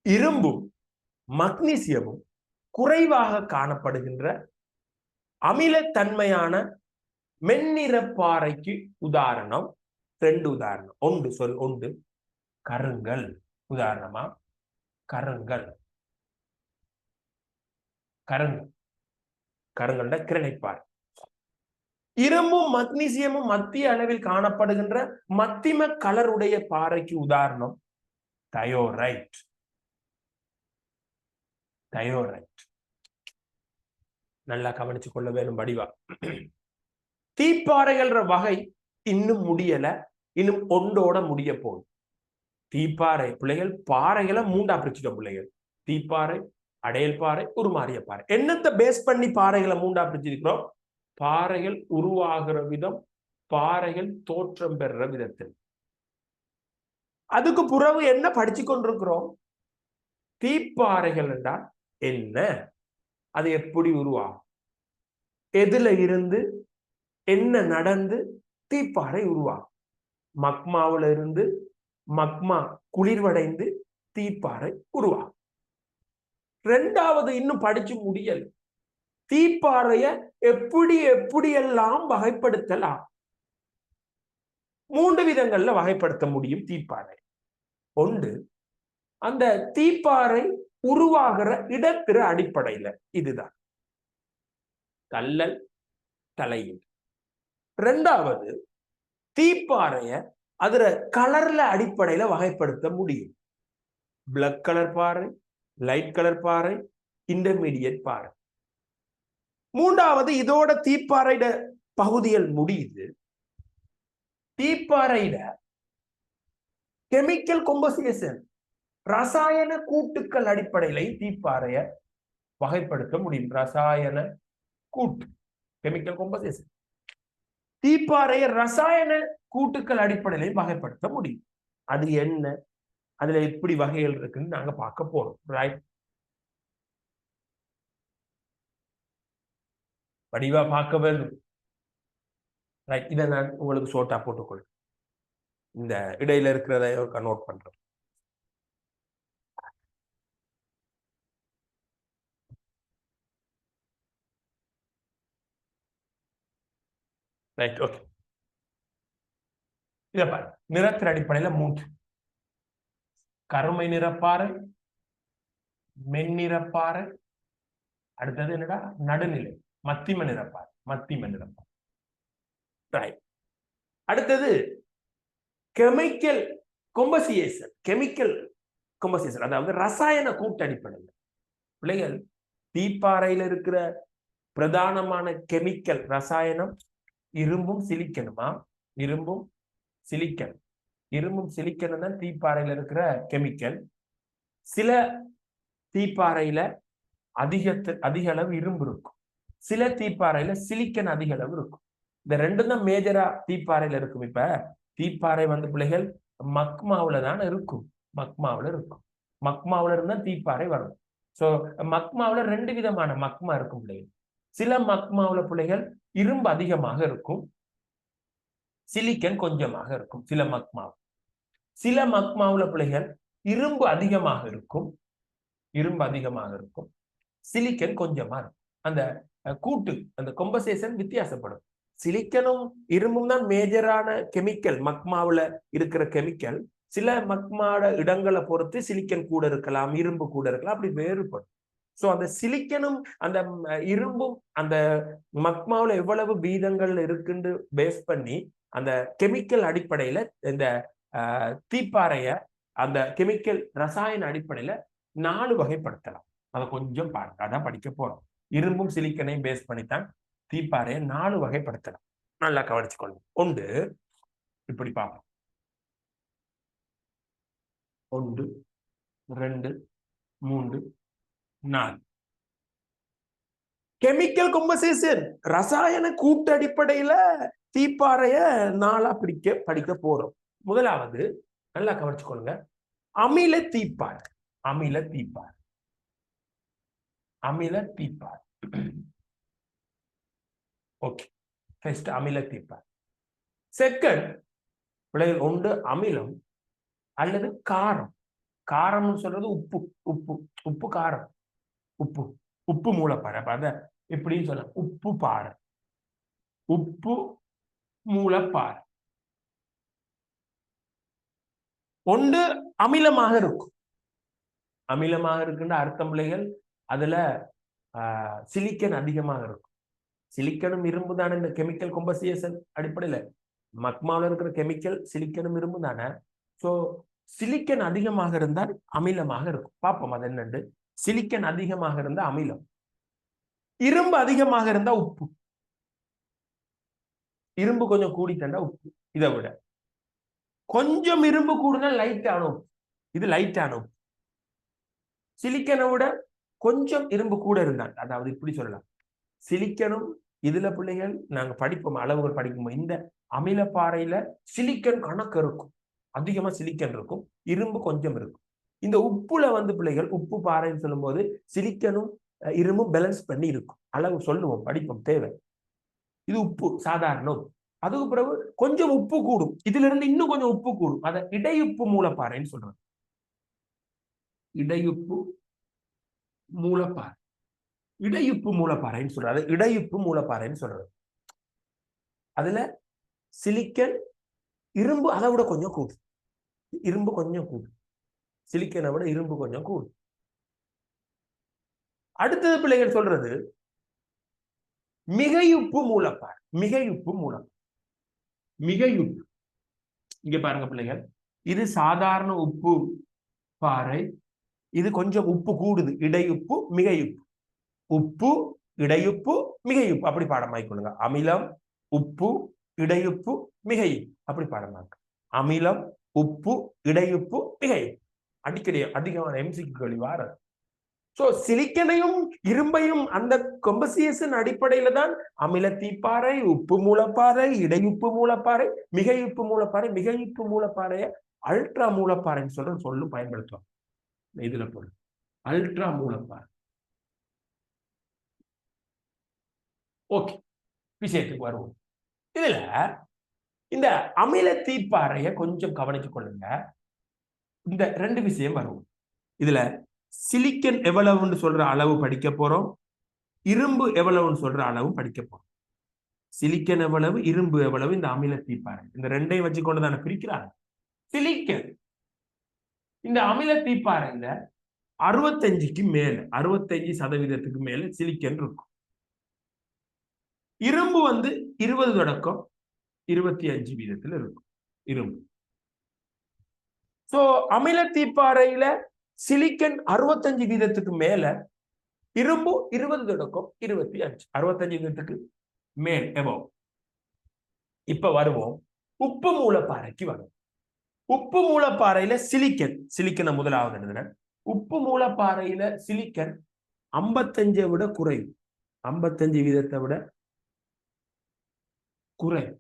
இரும்பும் மக்னீசியமும் குறைவாக காணப்படுகின்ற அமிலத்தன்மையான மென்னிற பாறைக்கு உதாரணம் 2 உதாரணம். ஒன்று கருங்கல். உதாரணமா கருங்கல், கருங்கல்ல கிரனைப்பாறை. இரும்பும் மக்னீசியமும் மத்திய அளவில் காணப்படுகின்ற மத்திம கலருடைய பாறைக்கு உதாரணம் தயோரைட். நல்லா கவனிச்சு கொள்ள வேணும் வடிவா. தீப்பாறைகள் வகை இன்னும் முடியல, இன்னும் ஒன்றோட முடிய போகுது. தீப்பாறை பிள்ளைகள் பாறைகளை 3ஆ பிரிச்சுட்டோம் பிள்ளைகள். தீப்பாறை, அடையல் பாறை, உருமாறிய பாறை. என்னத்தை பேஸ் பண்ணி பாறைகளை 3ஆ பிரிச்சிருக்கிறோம்? பாறைகள் உருவாகிற விதம், பாறைகள் தோற்றம் பெறுற விதத்தில். அதுக்கு பிறகு என்ன படிச்சு கொண்டிருக்கிறோம்? தீப்பாறைகள் என்றால் என்ன, அது எப்படி உருவாகும், எதுல இருந்து என்ன நடந்து தீப்பாறை உருவாகும். மக்மாவுல இருந்து மக்மா குளிர்வடைந்து தீப்பாறை உருவாகும். 2வது இன்னும் படிச்சு முடியல, தீப்பாறைய எப்படியெல்லாம் வகைப்படுத்தலாம். 3 விதங்கள்ல வகைப்படுத்த முடியும் தீப்பாறை. ஒன்று, அந்த தீப்பாறை உருவாகிற இடத்திற அடிப்படையில, இதுதான் கல்லல் தலையில். 2வது, தீப்பாறைய அதுல கலர்ல அடிப்படையில வகைப்படுத்த முடியும். பிளாக் கலர் பாறை, லைட் கலர் பாறை, இன்டர்மீடியட் பாறை. 3வது, இதோட தீப்பாறையிட பகுதிகள் முடியுது. தீப்பாறையிட கெமிக்கல் கம்போசிஷன், ரசாயன கூட்டுக்கள் அடிப்படையில தீப்பாறைய வகைப்படுத்த முடியும். ரசாயன கூட்டு, கெமிக்கல் கம்போசிஷன். தீப்பாறைய ரசாயன கூட்டுக்கள் அடிப்படையிலையும் வகைப்படுத்த முடியும். அது என்ன, அதுல எப்படி வகைகள் இருக்குன்னு நாங்க பார்க்க போறோம். ரைட், வடிவா பார்க்க வேண்டும். ரைட், இதை நான் உங்களுக்கு ஷோர்ட்டா போட்டுக்கொள். இந்த இடையில இருக்கிறத ஒரு நோட் பண்றோம். Right, okay. இத பாரு, நிறத்தின் அடிப்படையில 3: கருமை நிறப்பாறை, மென்னிறப்பாறை, அடுத்தது என்னடா நடுநிலை மத்திம நிறப்பாறை. ரைட், அடுத்தது கெமிக்கல் கம்போசிஷன், அதாவது ரசாயன கூட்டு அடிப்படையில். பிள்ளைகள், தீப்பாறையில இருக்கிற பிரதானமான கெமிக்கல் ரசாயனம் இரும்பும் சிலிக்கனுமா? இரும்பும் சிலிக்கன். இரும்பும் சிலிக்கனும் தான் தீப்பாறையில இருக்கிற கெமிக்கல். சில தீப்பாறையில அதிக அளவு இரும்பு இருக்கும், சில தீப்பாறையில சிலிக்கன் அதிக அளவு இருக்கும். இந்த ரெண்டும் தான் மேஜரா தீப்பாறையில இருக்கும். இப்ப தீப்பாறை வந்து பிள்ளைகள் மக்மாவுல தான் இருக்கும். மக்மாவுல இருக்கும். மக்மாவுல இருந்தா தீப்பாறை வரும். சோ மக்மாவுல 2 விதமான மக்மா இருக்கும் பிள்ளைகள். சில மக்மாவுல பிள்ளைகள் இரும்பு அதிகமாக இருக்கும், சிலிக்கன் கொஞ்சமாக இருக்கும். சில மக்மாவு. சில மக்மாவுல பிள்ளைகள் இரும்பு அதிகமாக இருக்கும், இரும்பு அதிகமாக இருக்கும், சிலிக்கன் கொஞ்சமா இருக்கும். அந்த கூட்டு அந்த கொம்பசேஷன் வித்தியாசப்படும். சிலிக்கனும் இரும்பும் தான் மேஜரான கெமிக்கல், மக்மாவுல இருக்கிற கெமிக்கல். சில மக்மாவோட இடங்களை பொறுத்து சிலிக்கன் கூட இருக்கலாம், இரும்பு கூட இருக்கலாம், அப்படி வேறுபடும். சோ அந்த சிலிக்கனும் அந்த இரும்பும் அந்த மக்மாவுல எவ்வளவு வீதங்கள் இருக்குன்னு பேஸ் பண்ணி அந்த கெமிக்கல் அடிப்படையில இந்த தீப்பாறைய அந்த கெமிக்கல் ரசாயன அடிப்படையில 4 வகைப்படுத்தலாம். அதை கொஞ்சம் அதான் படிக்க போறோம். இரும்பும் சிலிக்கனையும் பேஸ் பண்ணித்தான் தீப்பாறையை 4 வகைப்படுத்தலாம். நல்லா கவனிச்சுக்கொள்ளும். ஒன்று இப்படி பார்ப்போம். 1 2 3 4 கெமிக்கல் கொம்பசேஷன் ரசாயன கூட்டு அடிப்படையில தீப்பாறைய 4ஆ படிக்க போறோம். முதலாவது நல்லா கவனிச்சுக்கொள்ளுங்க, அமில தீப்பாறை. அமில தீப்பாறை. அமில தீப்பாறை. ஓகே, ஃபர்ஸ்ட் அமில தீப்பாறை. செகண்ட் பிள்ளைகள், ஒன்று அமிலம் அல்லது காரம். காரம்னு சொல்றது உப்பு. உப்பு உப்பு காரம். உப்பு உப்பு மூலப்பாறை. அத எப்படின்னு சொல்ல, உப்பு பாறை. உப்பு மூலப்பாறை. ஒன்று அமிலமாக இருக்கும். அமிலமாக இருக்குன்ற அர்த்தம் பிள்ளைகள், அதுல சிலிக்கன் அதிகமாக இருக்கும். சிலிக்கனும் இரும்பு தானே இந்த கெமிக்கல் கொம்பசேஷன் அடிப்படையில. மக்மாவில் இருக்கிற கெமிக்கல் சிலிக்கனும் இரும்பு தானே. சோ சிலிக்கன் அதிகமாக இருந்தால் அமிலமாக இருக்கும். பார்ப்போம் அது என்னண்டு. சிலிக்கன் அதிகமாக இருந்தா அமிலம், இரும்பு அதிகமாக இருந்தா உப்பு. இரும்பு கொஞ்சம் கூடித்தண்டா உப்பு. இதை விட கொஞ்சம் இரும்பு கூடுனா லைட்டான உப்பு. இது லைட்டான உப்பு. சிலிக்கனை விட கொஞ்சம் இரும்பு கூட இருந்தால், அதாவது இப்படி சொல்லலாம், சிலிக்கனும் இதுல பிள்ளைகள் நாங்க படிப்போம், அளவுகள் படிக்கும். இந்த அமில பாறையில சிலிக்கன் கணக்கு இருக்கும், அதிகமா சிலிக்கன் இருக்கும், இரும்பு கொஞ்சம் இருக்கும். இந்த உப்புல வந்து பிள்ளைகள், உப்பு பாறைன்னு சொல்லும் போது சிலிக்கனும் இரும்பும் பேலன்ஸ் பண்ணி இருக்கும். அளவு சொல்லுவோம், படிப்போம், தேவை. இது உப்பு, சாதாரண உப்பு. அதுக்கு பிறகு கொஞ்சம் உப்பு கூடும், இதுல இருந்து இன்னும் கொஞ்சம் உப்பு கூடும். அதை இடையுப்பு மூலப்பாறைன்னு சொல்றோம். இடையுப்பு மூலப்பாறை. இடையுப்பு மூலப்பாறைன்னு சொல்றாரு. இடையுப்பு மூலப்பாறைன்னு சொல்றது. அதுல சிலிக்கன் இரும்பு அதை விட கொஞ்சம் கூடும். இரும்பு கொஞ்சம் கூடும், சிலிக்கனை விட இரும்பு கொஞ்சம் கூடும். அடுத்தது பிள்ளைகள் சொல்றது மிகையுப்பு மூலப்பாறை. மிகையுப்பு மூலப்பாறை. மிகையுப்பு. இங்க பாருங்க பிள்ளைகள், இது சாதாரண உப்பு பாறை, இது கொஞ்சம் உப்பு கூடுது. இடையுப்பு, மிகையுப்பு. உப்பு, இடையுப்பு, மிகையுப்பு. அப்படி பாடமாய்க்கொள்ளுங்க. அமிலம், உப்பு, இடையுப்பு, மிகையுப்பு. அப்படி பாடமாக்கு. அமிலம், உப்பு, இடையுப்பு, மிகையுப்பு. அடிக்கடி அதிகமான எம்சிக்கு வார. சோ சிலிக்கனையும் இரும்பையும் அந்த கொம்பசேஷன் அடிப்படையில தான் அமில தீப்பாறை, உப்பு மூலப்பாறை, இடையுப்பு மூலப்பாறை, மிகையுப்பு மூலப்பாறை. மிகையுப்பு மூலப்பாறைய அல்ட்ரா மூலப்பாறைன்னு சொல்லும் பயன்படுத்துவோம். இதுல போடு அல்ட்ரா மூலப்பாறை. ஓகே, விஷயத்துக்கு வருவோம். இதுல இந்த அமில தீப்பாறைய கொஞ்சம் கவனிச்சு கொள்ளுங்க. இந்த 2 விஷயம் வருவோம். இதுல சிலிக்கன் எவ்வளவுன்னு சொல்ற அளவு படிக்க போறோம், இரும்பு எவ்வளவுன்னு சொல்ற அளவு படிக்க போறோம். சிலிக்கன் எவ்வளவு, இரும்பு எவ்வளவு, இந்த அமில தீப்பாறை. இந்த 2ஐயும் வச்சுக்கொண்டு தானே பிரிக்கிறாங்க. சிலிக்கன் இந்த அமில தீப்பாறையில 65க்கு மேல, 65% மேல சிலிக்கன் இருக்கும். இரும்பு வந்து 20 தொடக்கம் 25% இருக்கும் இரும்பு. சோ அமில தீப்பாறையில சிலிக்கன் 65% மேல, இரும்பு 20 தொடக்கம் 25, 65 வீதத்துக்கு மேல் எபோவ். இப்ப வருவோம் உப்பு மூலப்பாறைக்கு வரும். உப்பு மூலப்பாறையில சிலிக்கனை முதலாவது எழுதுறேன். உப்பு மூலப்பாறையில சிலிக்கன் 55 விட குறைவு, 55 வீதத்தை விட குறைவு.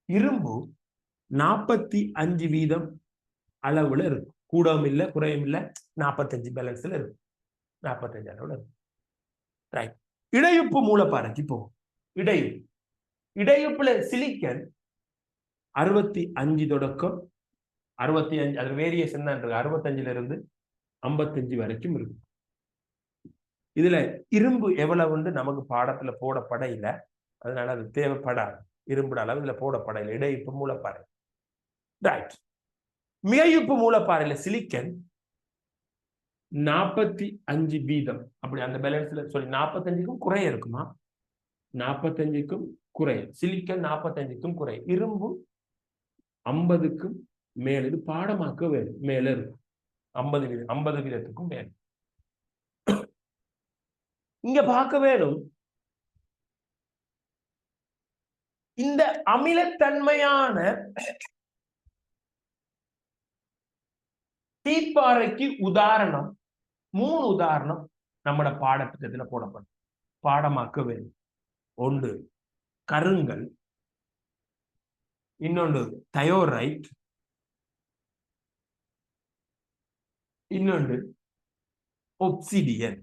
இரும்பு 45 வீதம் அளவுல இருக்கும், கூடவும் இல்லை குறையும் இல்லை, 45 பேலன்ஸ்ல இருக்கும், 45 அளவுல இருக்கும். ரைட். இடையுப்பு மூலப்பாறைக்கு போகும். இடையுப்புல சிலிக்கன் 65 தொடக்கம் 65, அது வேரியேஷன் தான் இருக்கு, 65ல இருந்து 55 வரைக்கும் இருக்கு. இதுல இரும்பு எவ்வளவுன்னு நமக்கு பாடத்துல போடப்பட இல்லை, அதனால அது தேவைப்படாது. இரும்பு அளவு இதுல போடப்பட இல்லை. இடையுப்பு மூலப்பாறை. ரைட். மிகையுப்பு மூலப்பாறையில சிலிக்கன் 45 வீதம், அப்படி அந்த பேலன்ஸ்ல சொல்லி 45க்கும் குறைய இருக்குமா, 45க்கும் குறை. சிலிக்கன் 45க்கும் குறை. இரும்பு 50க்கும் மேல. இது பாடமாக்க வேணும், மேல இருக்கும் 50 வீதத்துக்கும் மேல. இங்க பார்க்க வேணும் இந்த அமிலத்தன்மையான தீப்பாறைக்கு உதாரணம் 3 உதாரணம் நம்மட பாடத்திட்டத்துல போடப்படும், பாடமாக்க வேண்டும். ஒன்று கருங்கல், இன்னொன்று தயோரைட், இன்னொன்று ஒப்சிடியன்.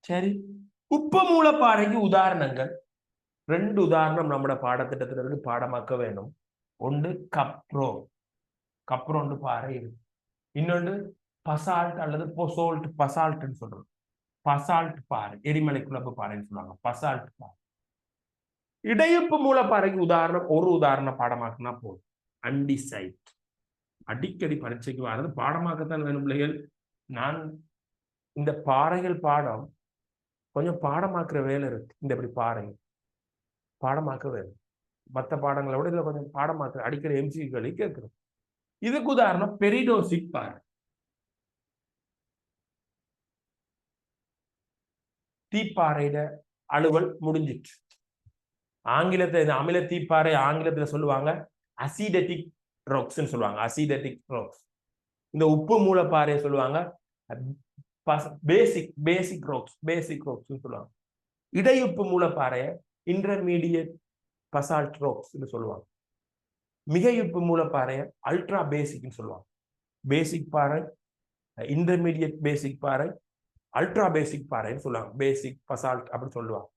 சரி, உப்பு மூலப்பாறைக்கு உதாரணங்கள் 2 உதாரணம் நம்மட பாடத்திட்டத்துல இருந்து பாடமாக்க வேண்டும். ஒன்று கப்ரோ, கப்ரோண்டு பாறை இருக்கு. இன்னொன்று பசால்ட் அல்லது பொசோல்ட், பசால்ட்னு சொல்றோம். பசால்ட் பாறை, எரிமலை குழம்பு பாறைன்னு சொல்லுவாங்க, பசால்ட் பாறை. இடையுப்பு மூலப்பாறைக்கு உதாரணம், ஒரு உதாரணம் பாடமாக்குனா போதும், அண்டிசைட். அடிக்கடி பரீட்சைக்கு வர்றது பாடமாக்கத்தான் வேணும் பிள்ளைகள். நான் இந்த பாறைகள் பாடம் கொஞ்சம் பாடமாக்குற வேலை இருக்கு. இந்த இப்படி பாறைகள் பாடமாக்க வேணும். மற்ற பாடங்களை விட இதுல கொஞ்சம் பாடமாக்குற, அடிக்கடி எம்சிக்களை கேட்கிறோம். இதுக்கு உதாரணம் பெரிடோசிக் பாறை. தீப்பாறையில அலுவல் முடிஞ்சிட்டு. ஆங்கிலத்தை அமில தீப்பாறை ஆங்கிலத்துல சொல்லுவாங்க அசிடெட்டிக் ராக்ஸ்ன்னு சொல்லுவாங்க, அசிடெட்டிக் ராக்ஸ். இந்த உப்பு மூலப்பாறையை சொல்லுவாங்க பேசிக் ராக்ஸ் சொல்லுவாங்க. இடையுப்பு மூலப்பாறையை இன்டர்மீடியட் பசால்ட் ராக்ஸ் சொல்லுவாங்க. மிகையுப்பு மூலப்பாறையை அல்ட்ரா பேசிக்னு சொல்லுவாங்க. பேசிக் பாறை, இன்டர்மீடியட் பேசிக் பாறை, அல்ட்ரா பேசிக் பாறைன்னு சொல்லுவாங்க. பேசிக் பசால்ட் அப்படி சொல்லுவாங்க.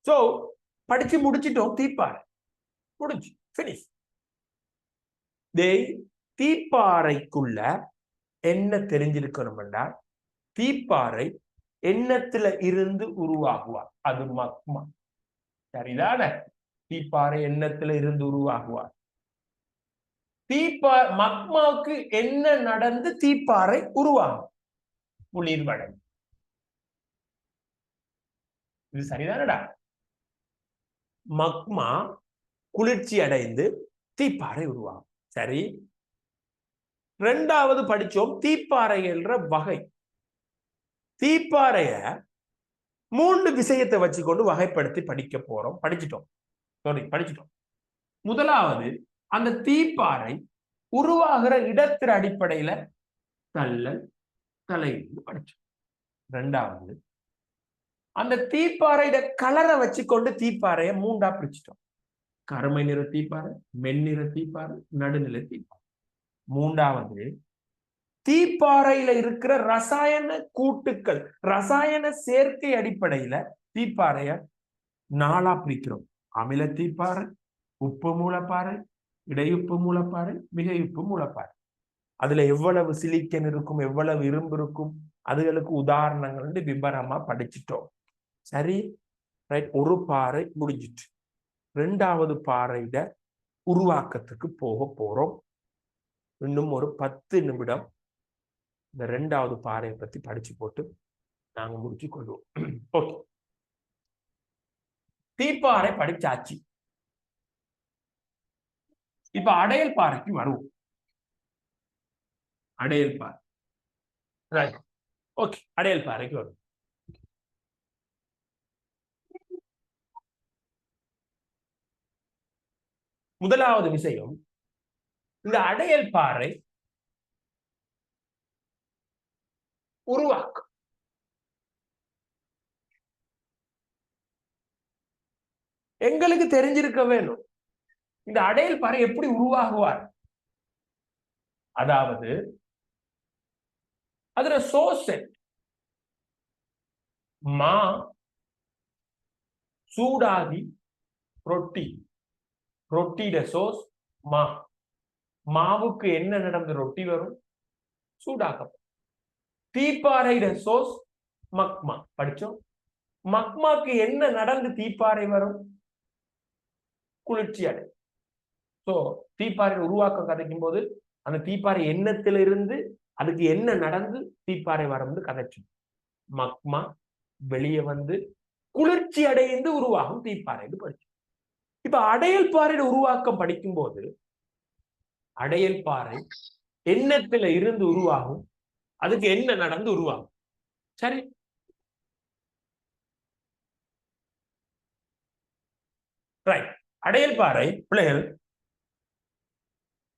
சோ படிச்சு முடிச்சிட்டோம், தீப்பாறை முடிஞ்சு பினிஷ். தீப்பாறைக்குள்ள என்ன தெரிஞ்சிருக்கணும்னா, தீப்பாறை எண்ணத்துல இருந்து உருவாகுவார், அது மக்மா. சரிதானே? தீப்பாறை எண்ணத்துல இருந்து உருவாகுவார். மக்மாவுக்கு என்ன நடந்து தீப்பாறை உருவாகும்? குளிர்வடை. இது சரிதானடா? மக்மா குளிர்ச்சி அடைந்து தீப்பாறை உருவாகும். சரி, ரெண்டாவது படிச்சோம் தீப்பாறை என்ற வகை. தீப்பாறைய 3 விஷயத்தை வச்சுக்கொண்டு வகைப்படுத்தி படிக்க போறோம். படிச்சிட்டோம். முதலாவது, அந்த தீப்பாறை உருவாகிற இடத்தின் அடிப்படையில தள்ளல், தலையிட்டு படிச்சோம். ரெண்டாவது, அந்த தீப்பாறையிட கலரை வச்சுக்கொண்டு தீப்பாறைய 3ஆ பிரிச்சிட்டோம். கருமை நிற தீப்பாறை, மென்னிற தீப்பாறை, நடுநிலை தீப்பாறை. மூன்றாவது, தீப்பாறையில இருக்கிற ரசாயன கூட்டுக்கள், ரசாயன சேர்க்கை அடிப்படையில தீப்பாறைய 4ஆ பிரிக்கிறோம். அமில தீப்பாறை, உப்பு மூலப்பாறை, இடையுப்பு மூலப்பாறை, மிகையுப்பு மூலப்பாறை. அதுல எவ்வளவு சிலிக்கன் இருக்கும், எவ்வளவு இரும்பு இருக்கும், அதுகளுக்கு உதாரணங்கள் விபரமா படிச்சுட்டோம். சரி, ரைட். ஒரு பாறை முடிஞ்சிட்டு. ரெண்டாவது பாறையிட உருவாக்கத்துக்கு போக போறோம். இன்னும் ஒரு 10 நிமிடம் இந்த ரெண்டாவது பாறையை பத்தி படிச்சு போட்டு நாங்க முடிச்சு கொள்வோம். ஓகே, தீப்பாறை படிச்சாச்சு. இப்ப அடையல் பாறைக்கு வருவோம். அடையல் பாறை. ஓகே, அடையல் பாறைக்கு வரும். முதலாவது விஷயம், இந்த அடையல் பாறை உருவாக்கம். எங்களுக்கு தெரிஞ்சிருக்க வேணும் இந்த அடையல் பாறை எப்படி உருவாகுவார். அதாவது அதுல சோர்ஸ் மா சூடாகி ரொட்டி, ரொட்டியிட சோர்ஸ் மா. மாவுக்கு என்ன நடந்து ரொட்டி வரும்? சூடாக்கப்படும். தீப்பாறையிட சோர்ஸ் மக்மா, படிச்சோம். மக்மாக்கு என்ன நடந்து தீப்பாறை வரும்? குளிர்ச்சி அடை. சோ தீப்பாறை உருவாக்கம் கதைக்கும் போது அந்த தீப்பாறை எண்ணத்திலிருந்து அதுக்கு என்ன நடந்து தீப்பாறை வரும்னு கதைச்சோம். மக்மா வெளியே வந்து குளிர்ச்சி அடைந்து உருவாகும் தீப்பாறைன்னு படிச்சோம். இப்ப அடையல் பாறையோட உருவாக்கம் படிக்கும் போது அடையல் பாறை எண்ணத்துல இருந்து உருவாகும், அதுக்கு என்ன நடந்து உருவாகும். சரி, ரைட். அடையல் பாறை பிள்ளைகள்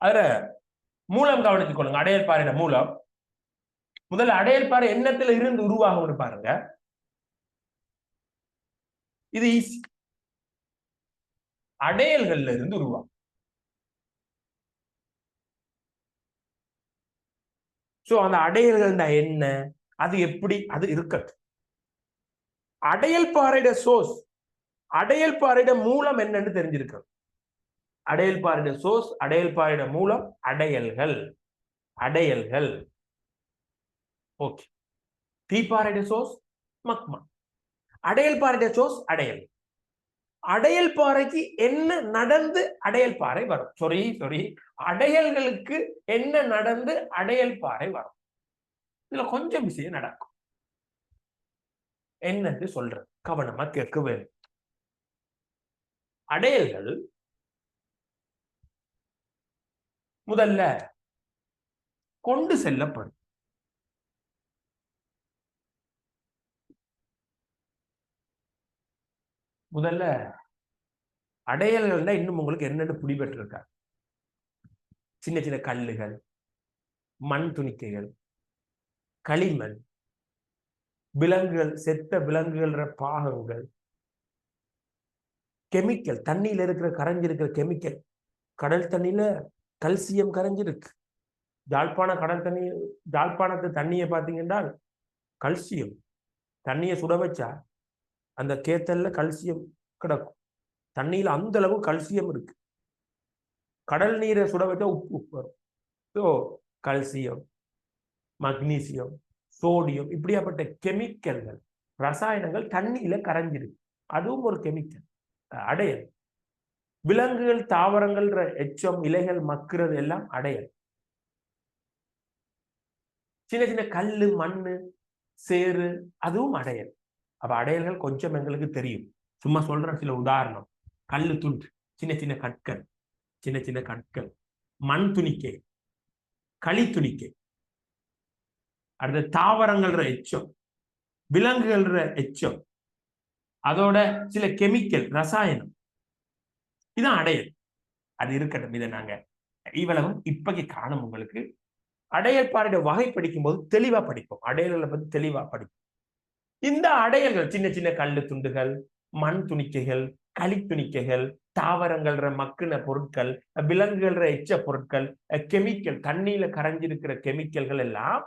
அதுல மூலம் கவனித்துக் கொள்ளுங்க. அடையல் பாறையோட மூலம் முதல்ல அடையல் பாறை எண்ணத்துல இருந்து உருவாகும்னு பாருங்க. இது ஈஸி. அடையல்கள்ல இருந்து உருவாகும். சோ அந்த அடையல்கள் என்ன, அது எப்படி, அது இருக்கட்டும். அடையல் பாறையோட சோர்ஸ், அடையல் பாறையோட மூலம் என்னன்னு தெரிஞ்சிருக்கணும். அடையல் பாறையோட சோர்ஸ், அடையல் பாறையோட மூலம் அடையல்கள். அடையல்கள் ஓகே. தீப்பாறையோட சோர்ஸ் மக்மா. அடையல் பாறையோட சோர்ஸ் அடையல். அடையல் பாறைக்கு என்ன நடந்து அடையல் பாறை வரும்? சாரி, அடையல்களுக்கு என்ன நடந்து அடையல் பாறை வரும்? இதுல கொஞ்சம் விஷயம் நடக்கும். என்னன்னு சொல்றது, கவனமா கேட்க வேண்டும். அடையல்கள் முதல்ல கொண்டு செல்லப்படும். முதல்ல அடையல்கள்ல இன்னும் உங்களுக்கு என்னென்னு பிடிபெற்றிருக்கா? சின்ன சின்ன கல்லுகள், மண் துணிக்கைகள், களிமண், விலங்குகள், செத்த விலங்குகள் பாகங்கள், கெமிக்கல், தண்ணியில இருக்கிற கரைஞ்சிருக்கிற கெமிக்கல். கடல் தண்ணியில கல்சியம் கரைஞ்சிருக்கு. யாழ்ப்பாணத்து தண்ணியை பார்த்தீங்கன்னா கல்சியம். தண்ணியை சுட வச்சா அந்த கேத்தல்ல கல்சியம் கிடக்கும். தண்ணியில அந்த அளவு கல்சியம் இருக்கு. கடல் நீரை சுட வச்சா உப்பு வரும். ஸோ கல்சியம், மக்னீசியம், சோடியம், இப்படியாப்பட்ட கெமிக்கல்கள், ரசாயனங்கள் தண்ணியில கரைஞ்சிருக்கு. அதுவும் ஒரு கெமிக்கல், அடையல். விலங்குகள், தாவரங்கள் எச்சம், இலைகள் மக்குறது எல்லாம் அடையல். சின்ன சின்ன கல்லு, மண்ணு, சேறு, அதுவும் அடையல். அப்ப அடையல்கள் கொஞ்சம் எங்களுக்கு தெரியும். சும்மா சொல்ற சில உதாரணம்: கல்லு துண்டு, சின்ன சின்ன கற்கள், சின்ன சின்ன கற்கள், மண் துணிக்கை, களி துணிக்கை, அடுத்த தாவரங்கள்ற எச்சம், விலங்குகள்ற எச்சம், அதோட சில கெமிக்கல், ரசாயனம், இதான் அடையல். அது இருக்கட்டும், இதை நாங்க இவ்வளவும் இப்பகி காணும். உங்களுக்கு அடையல் பாறையோட வகை படிக்கும் போது தெளிவா படிப்போம். அடையல்களை பத்தி தெளிவா படிப்போம். இந்த அடையல்கள் சின்ன சின்ன கல்லு துண்டுகள், மண் துணிக்கைகள், களி துணிக்கைகள், தாவரங்கள்ற மக்குன பொருட்கள், விலங்குகள்ற எச்ச பொருட்கள், கெமிக்கல், தண்ணியில கரைஞ்சிருக்கிற கெமிக்கல்கள் எல்லாம்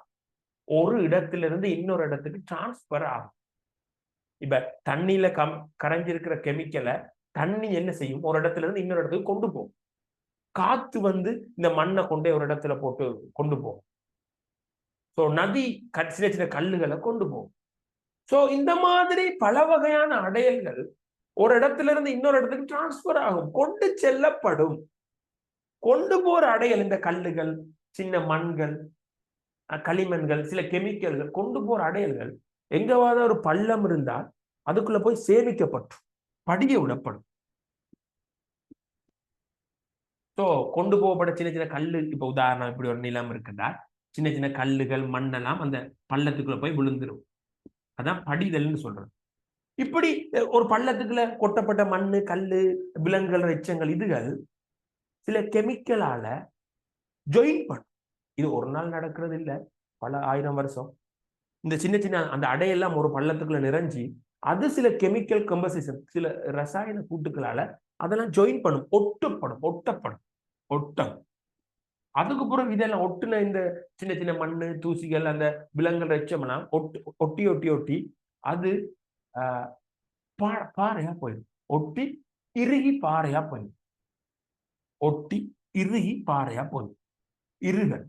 ஒரு இடத்திலிருந்து இன்னொரு இடத்துக்கு டிரான்ஸ்பர் ஆகும். இப்ப தண்ணியில கரைஞ்சிருக்கிற கெமிக்கலை தண்ணி என்ன செய்யும்? ஒரு இடத்துல இருந்து இன்னொரு இடத்துக்கு கொண்டு போகும். காத்து வந்து இந்த மண்ணை கொண்டே ஒரு இடத்துல போட்டு கொண்டு போகும். சோ நதி சின்ன சின்ன கல்லுகளை கொண்டு போகும். சோ இந்த மாதிரி பல வகையான அடையல்கள் ஒரு இடத்துல இருந்து இன்னொரு இடத்துக்கு டிரான்ஸ்பர் ஆகும், கொண்டு செல்லப்படும். கொண்டு போற அடையல் இந்த கல்லுகள், சின்ன மண்கள், களிமண்கள், சில கெமிக்கல்கள் கொண்டு போற அடையல்கள் எங்கவாத ஒரு பள்ளம் இருந்தால் அதுக்குள்ள போய் சேமிக்கப்பட்டு படிய விடப்படும். சோ கொண்டு போகப்பட்ட சின்ன சின்ன கல்லு, இப்ப உதாரணம் இப்படி ஒரு நிலம் இருக்குன்னா சின்ன சின்ன கல்லுகள் மண்ணெல்லாம் அந்த பள்ளத்துக்குள்ள போய் விழுந்துரும். அதான் படிதல்னு சொல்றது. இப்படி ஒரு பள்ளத்துக்குள்ள கொட்டப்பட்ட மண்ணு, கல்லு, விலங்குகள், எச்சங்கள் இதுகள் சில கெமிக்கலால ஜாயின் பண்ணும். இது ஒரு நாள் நடக்கிறது இல்லை, பல 1000 வருஷம். இந்த சின்ன சின்ன அந்த அடையெல்லாம் ஒரு பள்ளத்துக்குள்ள நிறைஞ்சி அது சில கெமிக்கல் கம்போசிஷன், சில ரசாயன கூட்டுகளால அதெல்லாம் ஜாயின் பண்ணும், ஒட்டம். அதுக்கு பிறகு இதெல்லாம் ஒட்டுன இந்த சின்ன சின்ன மண்ணு, தூசிகள், அந்த விலங்குகள் எச்சமெல்லாம் ஒட்டி அது பாறையா போயிடும். ஒட்டி இறுகி பாறையா போயிடும். இருகல்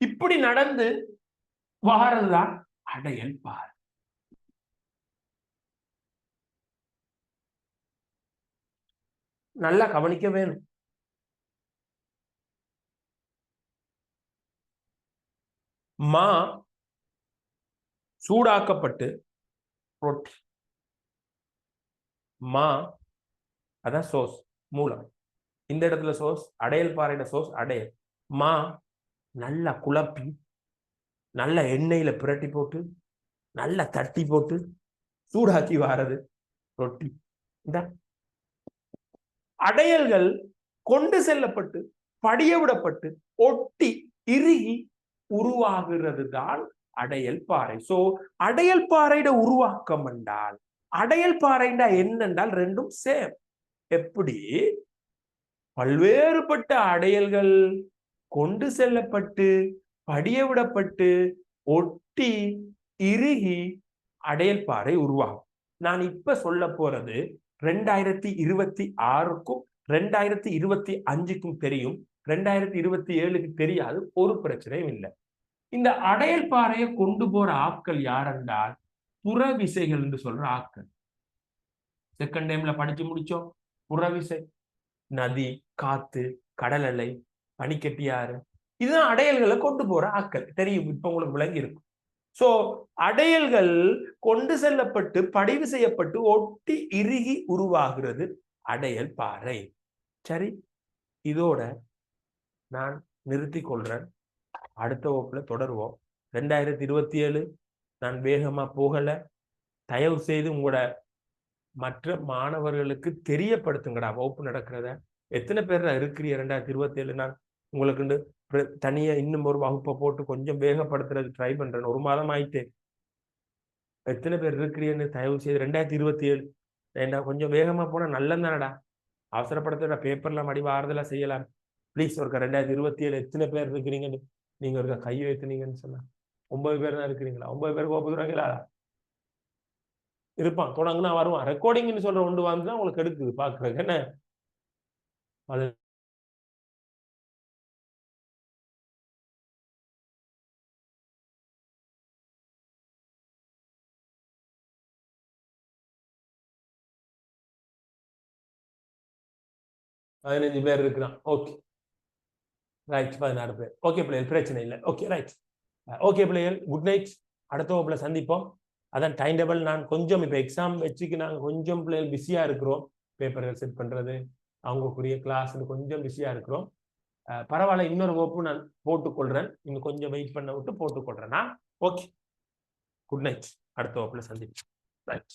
இப்படி நடந்து வாரதுதான் அடையல் பாறை. நல்லா கவனிக்க வேணும். மா சூடாக்கப்பட்டு ரொட்டி, மா அதான் சோஸ், மூலம். இந்த இடத்துல சோஸ், அடையல் பாறையோட சோஸ் அடையல். மா நல்லா குழப்பி, நல்ல எண்ணெயில பிரட்டி போட்டு, நல்லா தட்டி போட்டு சூடாக்கி வாரது ரொட்டி. இந்த அடையல்கள் கொண்டு செல்லப்பட்டு படிய விடப்பட்டு ஒட்டி இறுகி உருவாகிறது தான் அடையல் பாறை. சோ அடையல் பாறையோட உருவாக்கம் என்றால், அடையல் பாறைண்டா என்னென்றால் ரெண்டும் சேம். எப்படி பல்வேறுபட்ட அடையல்கள் கொண்டு செல்லப்பட்டு படிய விடப்பட்டு ஒட்டி இறுகி அடையல் பாறை உருவாகும். நான் இப்ப சொல்ல போறது 2026க்கும் 2025க்கும் தெரியும், 2027க்கு தெரியாது, ஒரு பிரச்சனையும் இல்லை. இந்த அடையல் பாறையை கொண்டு போற ஆட்கள் யாரென்றால் புறவிசைகள் என்று சொல்ற ஆட்கள். செகண்ட் டைம்ல படிச்சு முடிச்சோம். புறவிசை, நதி, காத்து, கடல் அலை, பனிக்கட்டியாறு, இதுதான் அடையல்களை கொண்டு போற ஆட்கள். தெரியும், இப்ப உங்களுக்கு விளங்கி இருக்கும். சோ அடையல்கள் கொண்டு செல்லப்பட்டு படிவு செய்யப்பட்டு ஒட்டி இறுகி உருவாகிறது அடையல் பாறை. சரி, இதோட நான் நிறுத்தி கொள்றேன். அடுத்த வகுப்புல தொடருவோம். 2027 நான் வேகமா போகல. தயவு செய்து உங்களோட மற்ற மாணவர்களுக்கு தெரியப்படுத்துங்கடா வகுப்பு நடக்கிறத. எத்தனை பேர் இருக்கிறீங்க? 2027 நான் உங்களுக்கு தனியா இன்னும் ஒரு வகுப்பை போட்டு கொஞ்சம் வேகப்படுத்துறது ட்ரை பண்றேன். ஒரு மாதம் ஆயிட்டு. எத்தனை பேர் இருக்கிறீன்னு தயவு செய்து 2027 ஏண்டா கொஞ்சம் வேகமா போனா நல்லதானடா. அவசரப்படுத்த பேப்பர்லாம் மடி ஆறுதலா செய்யலாம். ப்ளீஸ் ஒருக்கா 2027 எத்தனை பேர் இருக்கிறீங்கன்னு நீங்க ஒருக்கா கை வைத்துனீங்கன்னு சொன்னா 9 பேர் தான் இருக்கிறீங்களா? 9 பேர் கோபுறாங்களா? இருப்பான், தொடங்குனா வருவான். ரெக்கார்டிங்னு சொல்ற ஒன்று வந்துதான் உங்களுக்கு எடுக்குது பாக்குறதுக்கு. என்ன அது 15 பேர் இருக்கிறான். ஓகே ரைட், 16 பேர். ஓகே பிள்ளைகள், பிரச்சனை இல்லை. Okay right. ஓகே பிள்ளைகள், குட் நைட். அடுத்த வகுப்புல சந்திப்போம். அதான் டைம் டேபிள் நான் கொஞ்சம் இப்போ எக்ஸாம் வச்சுக்கு நாங்கள் கொஞ்சம் பிள்ளைகள் பிஸியா இருக்கிறோம். பேப்பர்கள் செட் பண்றது, அவங்களுக்குரிய கிளாஸ் கொஞ்சம் பிஸியா இருக்கிறோம். பரவாயில்ல, இன்னொரு வகுப்பு நான் போட்டுக்கொள்றேன். இன்னும் கொஞ்சம் வெயிட் பண்ண விட்டு போட்டுக்கொள்றேன். Okay, good night. அடுத்த வகுப்புல சந்திப்போம். ரைட்.